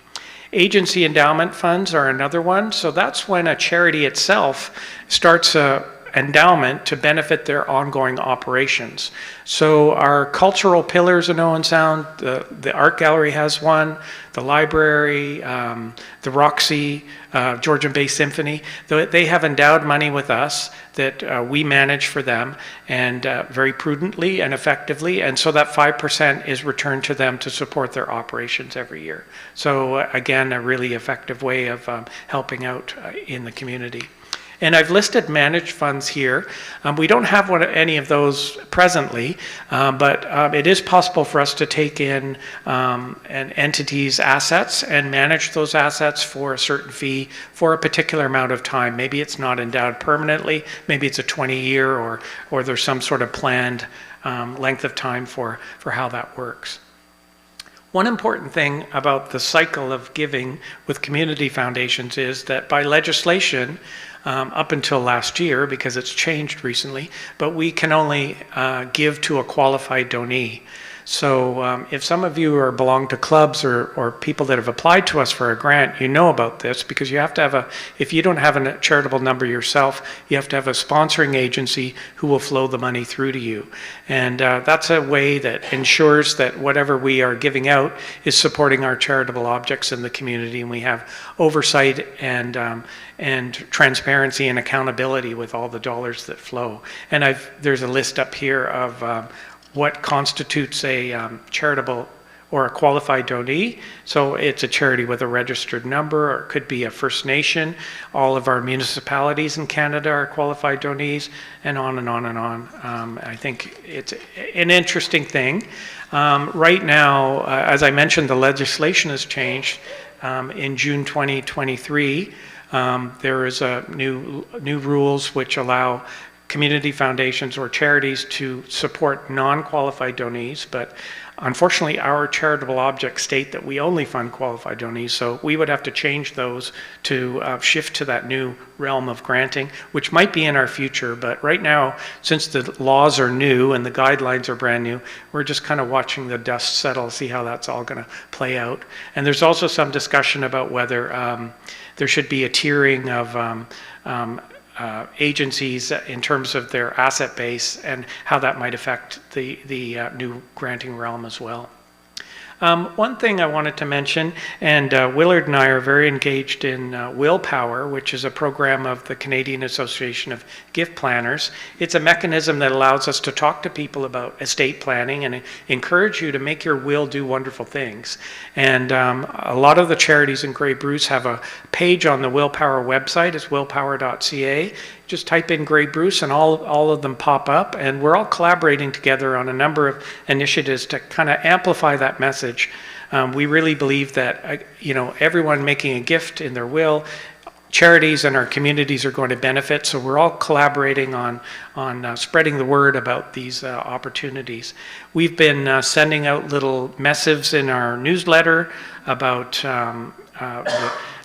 Agency endowment funds are another one. So that's when a charity itself starts a endowment to benefit their ongoing operations. So our cultural pillars in Owen Sound, the art gallery has one, the library, the Roxy, Georgian Bay Symphony, they have endowed money with us that we manage for them, and very prudently and effectively, and so that 5% is returned to them to support their operations every year. So again, a really effective way of helping out in the community. And I've listed managed funds here. We don't have any of those presently, but it is possible for us to take in an entity's assets and manage those assets for a certain fee for a particular amount of time. Maybe it's not endowed permanently, maybe it's a 20-year, or there's some sort of planned length of time for how that works. One important thing about the cycle of giving with community foundations is that by legislation, up until last year, because it's changed recently, but we can only give to a qualified donee. So if some of you belong to clubs or people that have applied to us for a grant, you know about this, because you have to have if you don't have a charitable number yourself, you have to have a sponsoring agency who will flow the money through to you. And that's a way that ensures that whatever we are giving out is supporting our charitable objects in the community, and we have oversight and transparency and accountability with all the dollars that flow. And there's a list up here of what constitutes a charitable or a qualified donee. So it's a charity with a registered number, or it could be a First Nation. All of our municipalities in Canada are qualified donees, and on and on and on. I think it's an interesting thing. Right now, as I mentioned, the legislation has changed. In June 2023, there is a new rules which allow community foundations or charities to support non-qualified donees, but unfortunately our charitable objects state that we only fund qualified donees, so we would have to change those to shift to that new realm of granting, which might be in our future. But right now, since the laws are new and the guidelines are brand new, we're just kind of watching the dust settle, see how that's all going to play out. And there's also some discussion about whether there should be a tiering of agencies in terms of their asset base and how that might affect the new granting realm as well. One thing I wanted to mention, and Willard and I are very engaged in Willpower, which is a program of the Canadian Association of Gift Planners. It's a mechanism that allows us to talk to people about estate planning and encourage you to make your will do wonderful things. And a lot of the charities in Grey Bruce have a page on the Willpower website. It's willpower.ca. Just type in Grey Bruce and all of them pop up, and we're all collaborating together on a number of initiatives to kind of amplify that message. We really believe that everyone making a gift in their will, charities and our communities are going to benefit, so we're all collaborating on spreading the word about these opportunities. We've been sending out little missives in our newsletter about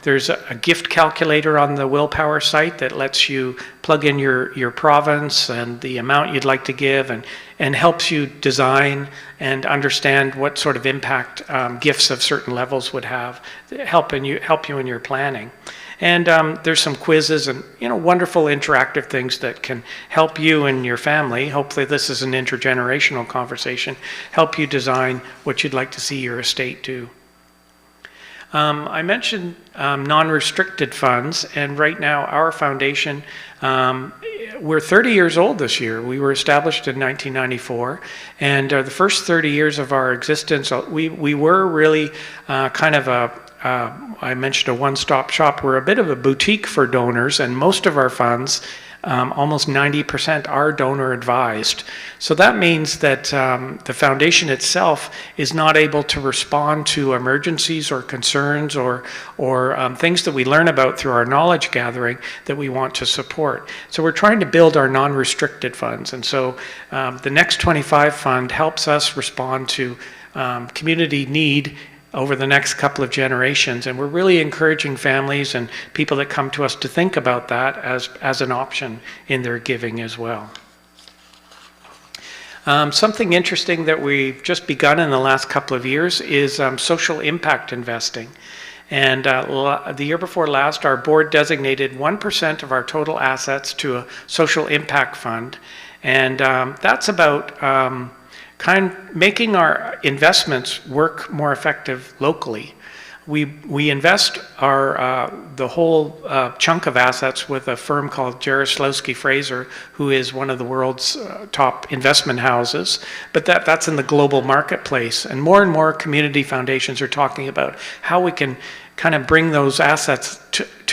there's a gift calculator on the Willpower site that lets you plug in your province and the amount you'd like to give, and helps you design and understand what sort of impact gifts of certain levels would have, help you in your planning. And there's some quizzes and wonderful interactive things that can help you and your family. Hopefully this is an intergenerational conversation. Help you design what you'd like to see your estate do. I mentioned non-restricted funds, and right now our foundation, we're 30 years old this year. We were established in 1994, and the first 30 years of our existence, we were really kind of I mentioned a one-stop shop. We're a bit of a boutique for donors, and most of our funds, almost 90%, are donor advised. So that means that the foundation itself is not able to respond to emergencies or concerns or things that we learn about through our knowledge gathering that we want to support. So we're trying to build our non-restricted funds. And so the Next 25 Fund helps us respond to community need over the next couple of generations, and we're really encouraging families and people that come to us to think about that as an option in their giving as well. Something interesting that we've just begun in the last couple of years is social impact investing. And the year before last, our board designated 1% of our total assets to a social impact fund, and that's about making our investments work more effective locally. We invest the whole chunk of assets with a firm called Jarislowsky Fraser, who is one of the world's top investment houses, but that's in the global marketplace. And more community foundations are talking about how we can kind of bring those assets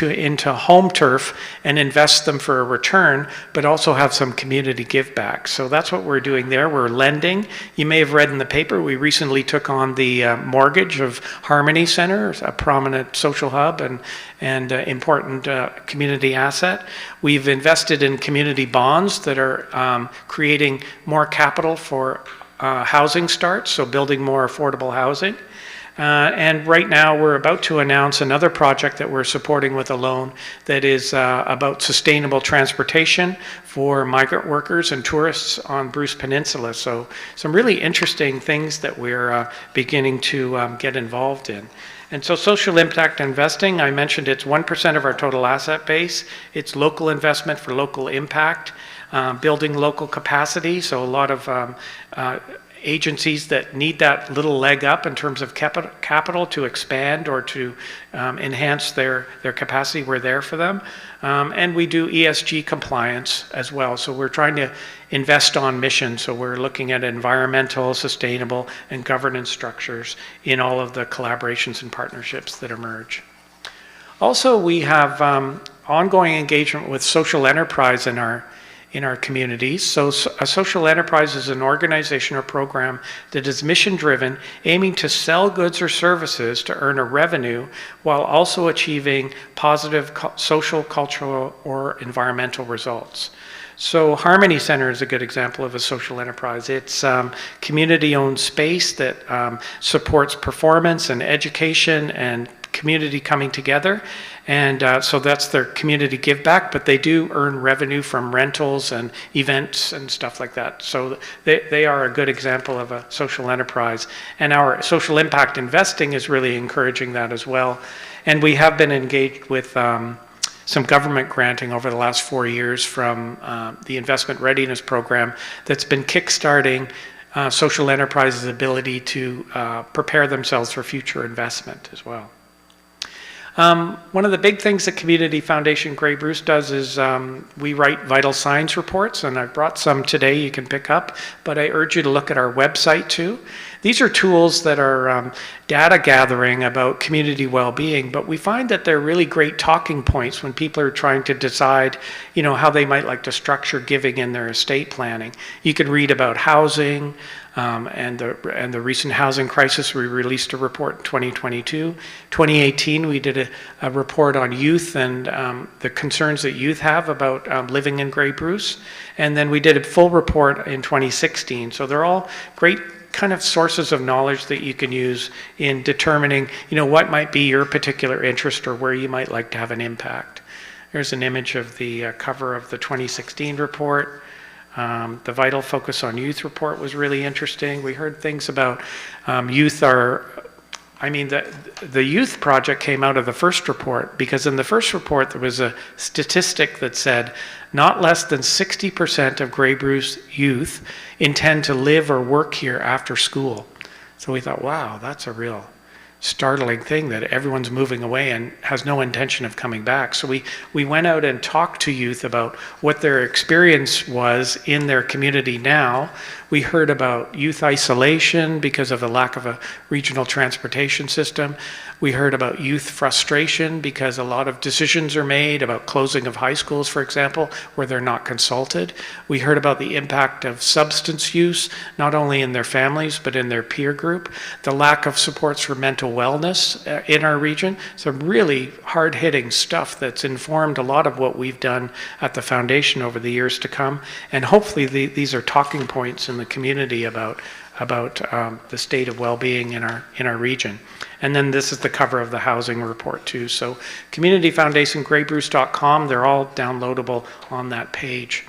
into home turf and invest them for a return, but also have some community give back. So that's what we're doing there. We're lending. You may have read in the paper, we recently took on the mortgage of Harmony Center, a prominent social hub and important community asset. We've invested in community bonds that are creating more capital for housing starts, so building more affordable housing. And right now we're about to announce another project that we're supporting with a loan that is about sustainable transportation for migrant workers and tourists on Bruce Peninsula. So some really interesting things that we're beginning to get involved in. And so social impact investing, I mentioned it's 1% of our total asset base. It's local investment for local impact, building local capacity. So a lot of agencies that need that little leg up in terms of capital to expand or to enhance their capacity, we're there for them. And we do ESG compliance as well. So we're trying to invest on mission. So we're looking at environmental, sustainable, and governance structures in all of the collaborations and partnerships that emerge. Also, we have ongoing engagement with social enterprise in our communities. So a social enterprise is an organization or program that is mission-driven, aiming to sell goods or services to earn a revenue while also achieving positive social, cultural, or environmental results. So Harmony Center is a good example of a social enterprise. It's community-owned space that supports performance and education and community coming together, and so that's their community give back, but they do earn revenue from rentals and events and stuff like that. So they are a good example of a social enterprise, and our social impact investing is really encouraging that as well. And we have been engaged with some government granting over the last 4 years from the Investment Readiness Program that's been kickstarting social enterprises' ability to prepare themselves for future investment as well. One of the big things that Community Foundation Grey Bruce does is we write vital signs reports, and I've brought some today you can pick up, but I urge you to look at our website too. These are tools that are data gathering about community well-being, but we find that they're really great talking points when people are trying to decide, you know, how they might like to structure giving in their estate planning. You can read about housing, and the recent housing crisis. We released a report in 2022. 2018, we did a report on youth and the concerns that youth have about living in Grey Bruce. And then we did a full report in 2016. So they're all great kind of sources of knowledge that you can use in determining, you know, what might be your particular interest or where you might like to have an impact. There's an image of the cover of the 2016 report. The Vital Focus on Youth report was really interesting. We heard things about youth are, I mean, the youth project came out of the first report, because in the first report there was a statistic that said not less than 60% of Grey Bruce youth intend to live or work here after school. So we thought, wow, that's a real startling thing, that everyone's moving away and has no intention of coming back. So we went out and talked to youth about what their experience was in their community now. We heard about youth isolation because of the lack of a regional transportation system. We heard about youth frustration because a lot of decisions are made about closing of high schools, for example, where they're not consulted. We heard about the impact of substance use, not only in their families, but in their peer group. The lack of supports for mental wellness in our region. Some really hard-hitting stuff that's informed a lot of what we've done at the foundation over the years to come. And hopefully these are talking points in the community about the state of well-being in our region. And then this is the cover of the housing report too. So Community Foundation greybruce.com, they're all downloadable on that page.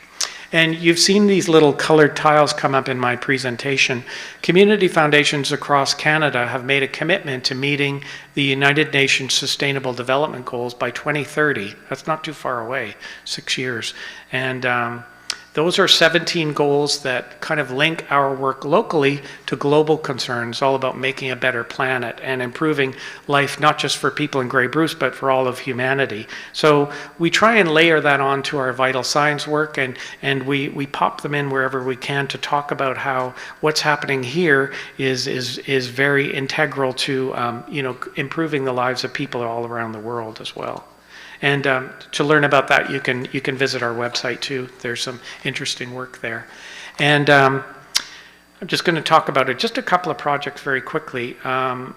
And you've seen these little colored tiles come up in my presentation. Community foundations across Canada have made a commitment to meeting the United Nations Sustainable Development Goals by 2030. That's not too far away, 6 years. And those are 17 goals that kind of link our work locally to global concerns, all about making a better planet and improving life, not just for people in Grey Bruce, but for all of humanity. So we try and layer that onto our vital signs work, and we pop them in wherever we can to talk about how what's happening here is very integral to improving the lives of people all around the world as well. And to learn about that, you can visit our website too. There's some interesting work there. And I'm just going to talk about it. Just a couple of projects very quickly.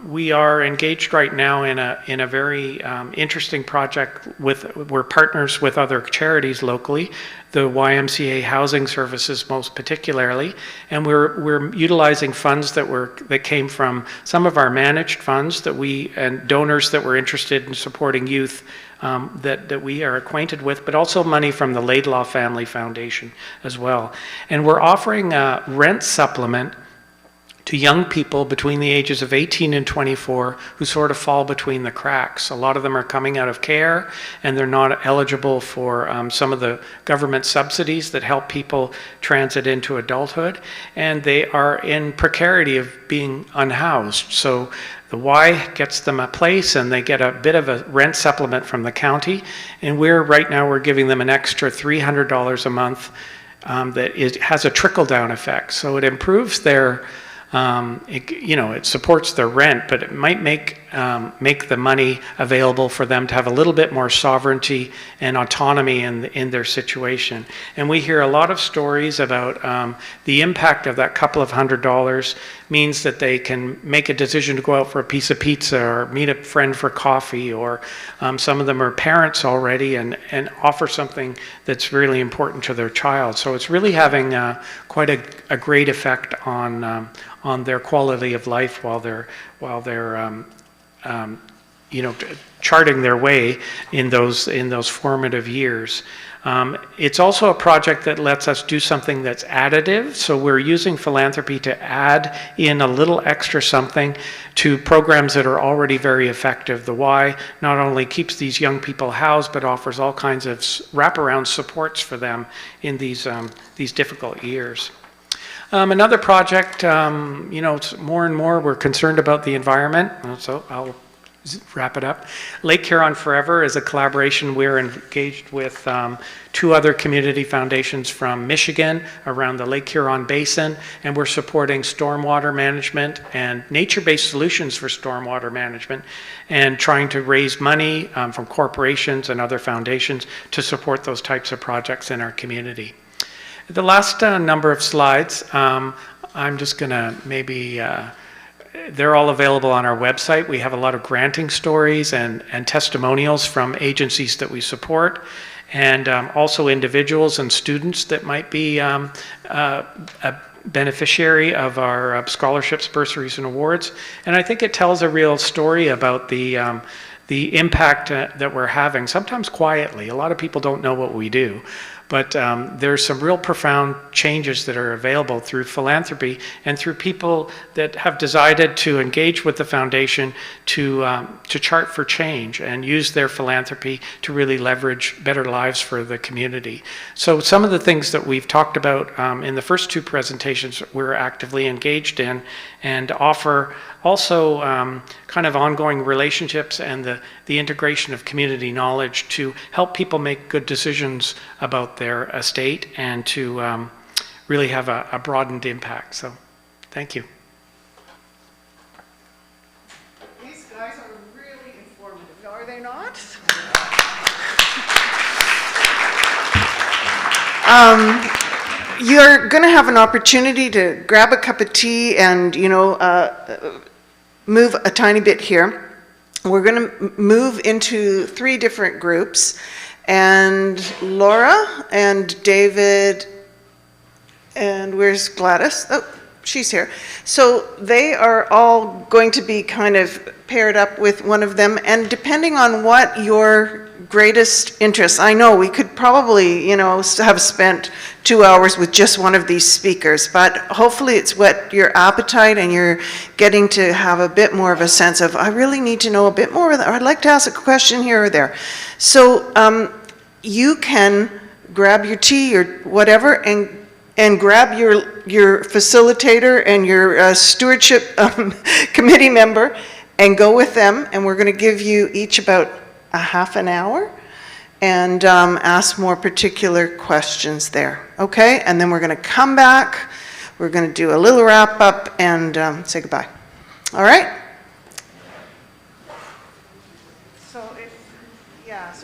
We are engaged right now in a very interesting project we're partners with other charities locally, the YMCA Housing Services most particularly, and we're utilizing funds that came from some of our managed funds and donors that were interested in supporting youth that we are acquainted with, but also money from the Laidlaw Family Foundation as well. And we're offering a rent supplement to young people between the ages of 18 and 24 who sort of fall between the cracks. A lot of them are coming out of care and they're not eligible for some of the government subsidies that help people transit into adulthood, and they are in precarity of being unhoused. So the Y gets them a place and they get a bit of a rent supplement from the county, and right now we're giving them an extra $300 a month that has a trickle-down effect. So it improves their it supports their rent, but it might make the money available for them to have a little bit more sovereignty and autonomy in their situation. And we hear a lot of stories about the impact of that couple of $100 means that they can make a decision to go out for a piece of pizza or meet a friend for coffee, or some of them are parents already and offer something that's really important to their child. So it's really having quite a great effect on their quality of life while they're charting their way in those formative years. It's also a project that lets us do something that's additive. So we're using philanthropy to add in a little extra something to programs that are already very effective. The Y not only keeps these young people housed, but offers all kinds of wraparound supports for them in these difficult years. Another project, you know, it's more and more we're concerned about the environment, so I'll wrap it up. Lake Huron Forever is a collaboration. We're engaged with 2 other community foundations from Michigan around the Lake Huron Basin, and we're supporting stormwater management and nature-based solutions for stormwater management, and trying to raise money from corporations and other foundations to support those types of projects in our community. The last number of slides, I'm just going to maybe they're all available on our website. We have a lot of granting stories and testimonials from agencies that we support, and also individuals and students that might be a beneficiary of our scholarships, bursaries, and awards. And I think it tells a real story about the impact that we're having, sometimes quietly. A lot of people don't know what we do. But there's some real profound changes that are available through philanthropy and through people that have decided to engage with the foundation to chart for change and use their philanthropy to really leverage better lives for the community. So some of the things that we've talked about in the first 2 presentations we're actively engaged in, and offer also kind of ongoing relationships and the integration of community knowledge to help people make good decisions about their estate and to really have a broadened impact. So, thank you. These guys are really informative, are they not? You're going to have an opportunity to grab a cup of tea and, you know, move a tiny bit here. We're going to move into 3 different groups, and Laura and David, and where's Gladys? Oh, she's here. So they are all going to be kind of paired up with one of them, and depending on what your greatest interest, I know we could probably, you know, have spent 2 hours with just one of these speakers, but hopefully it's what your appetite, and you're getting to have a bit more of a sense of, I really need to know a bit more, or I'd like to ask a question here or there. So you can grab your tea or whatever and grab your facilitator and your stewardship committee member and go with them, and we're going to give you each about a half an hour and ask more particular questions there, okay? And then we're going to come back, we're going to do a little wrap up and say goodbye. All right? So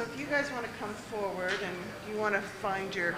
if you guys want to come forward and you want to find your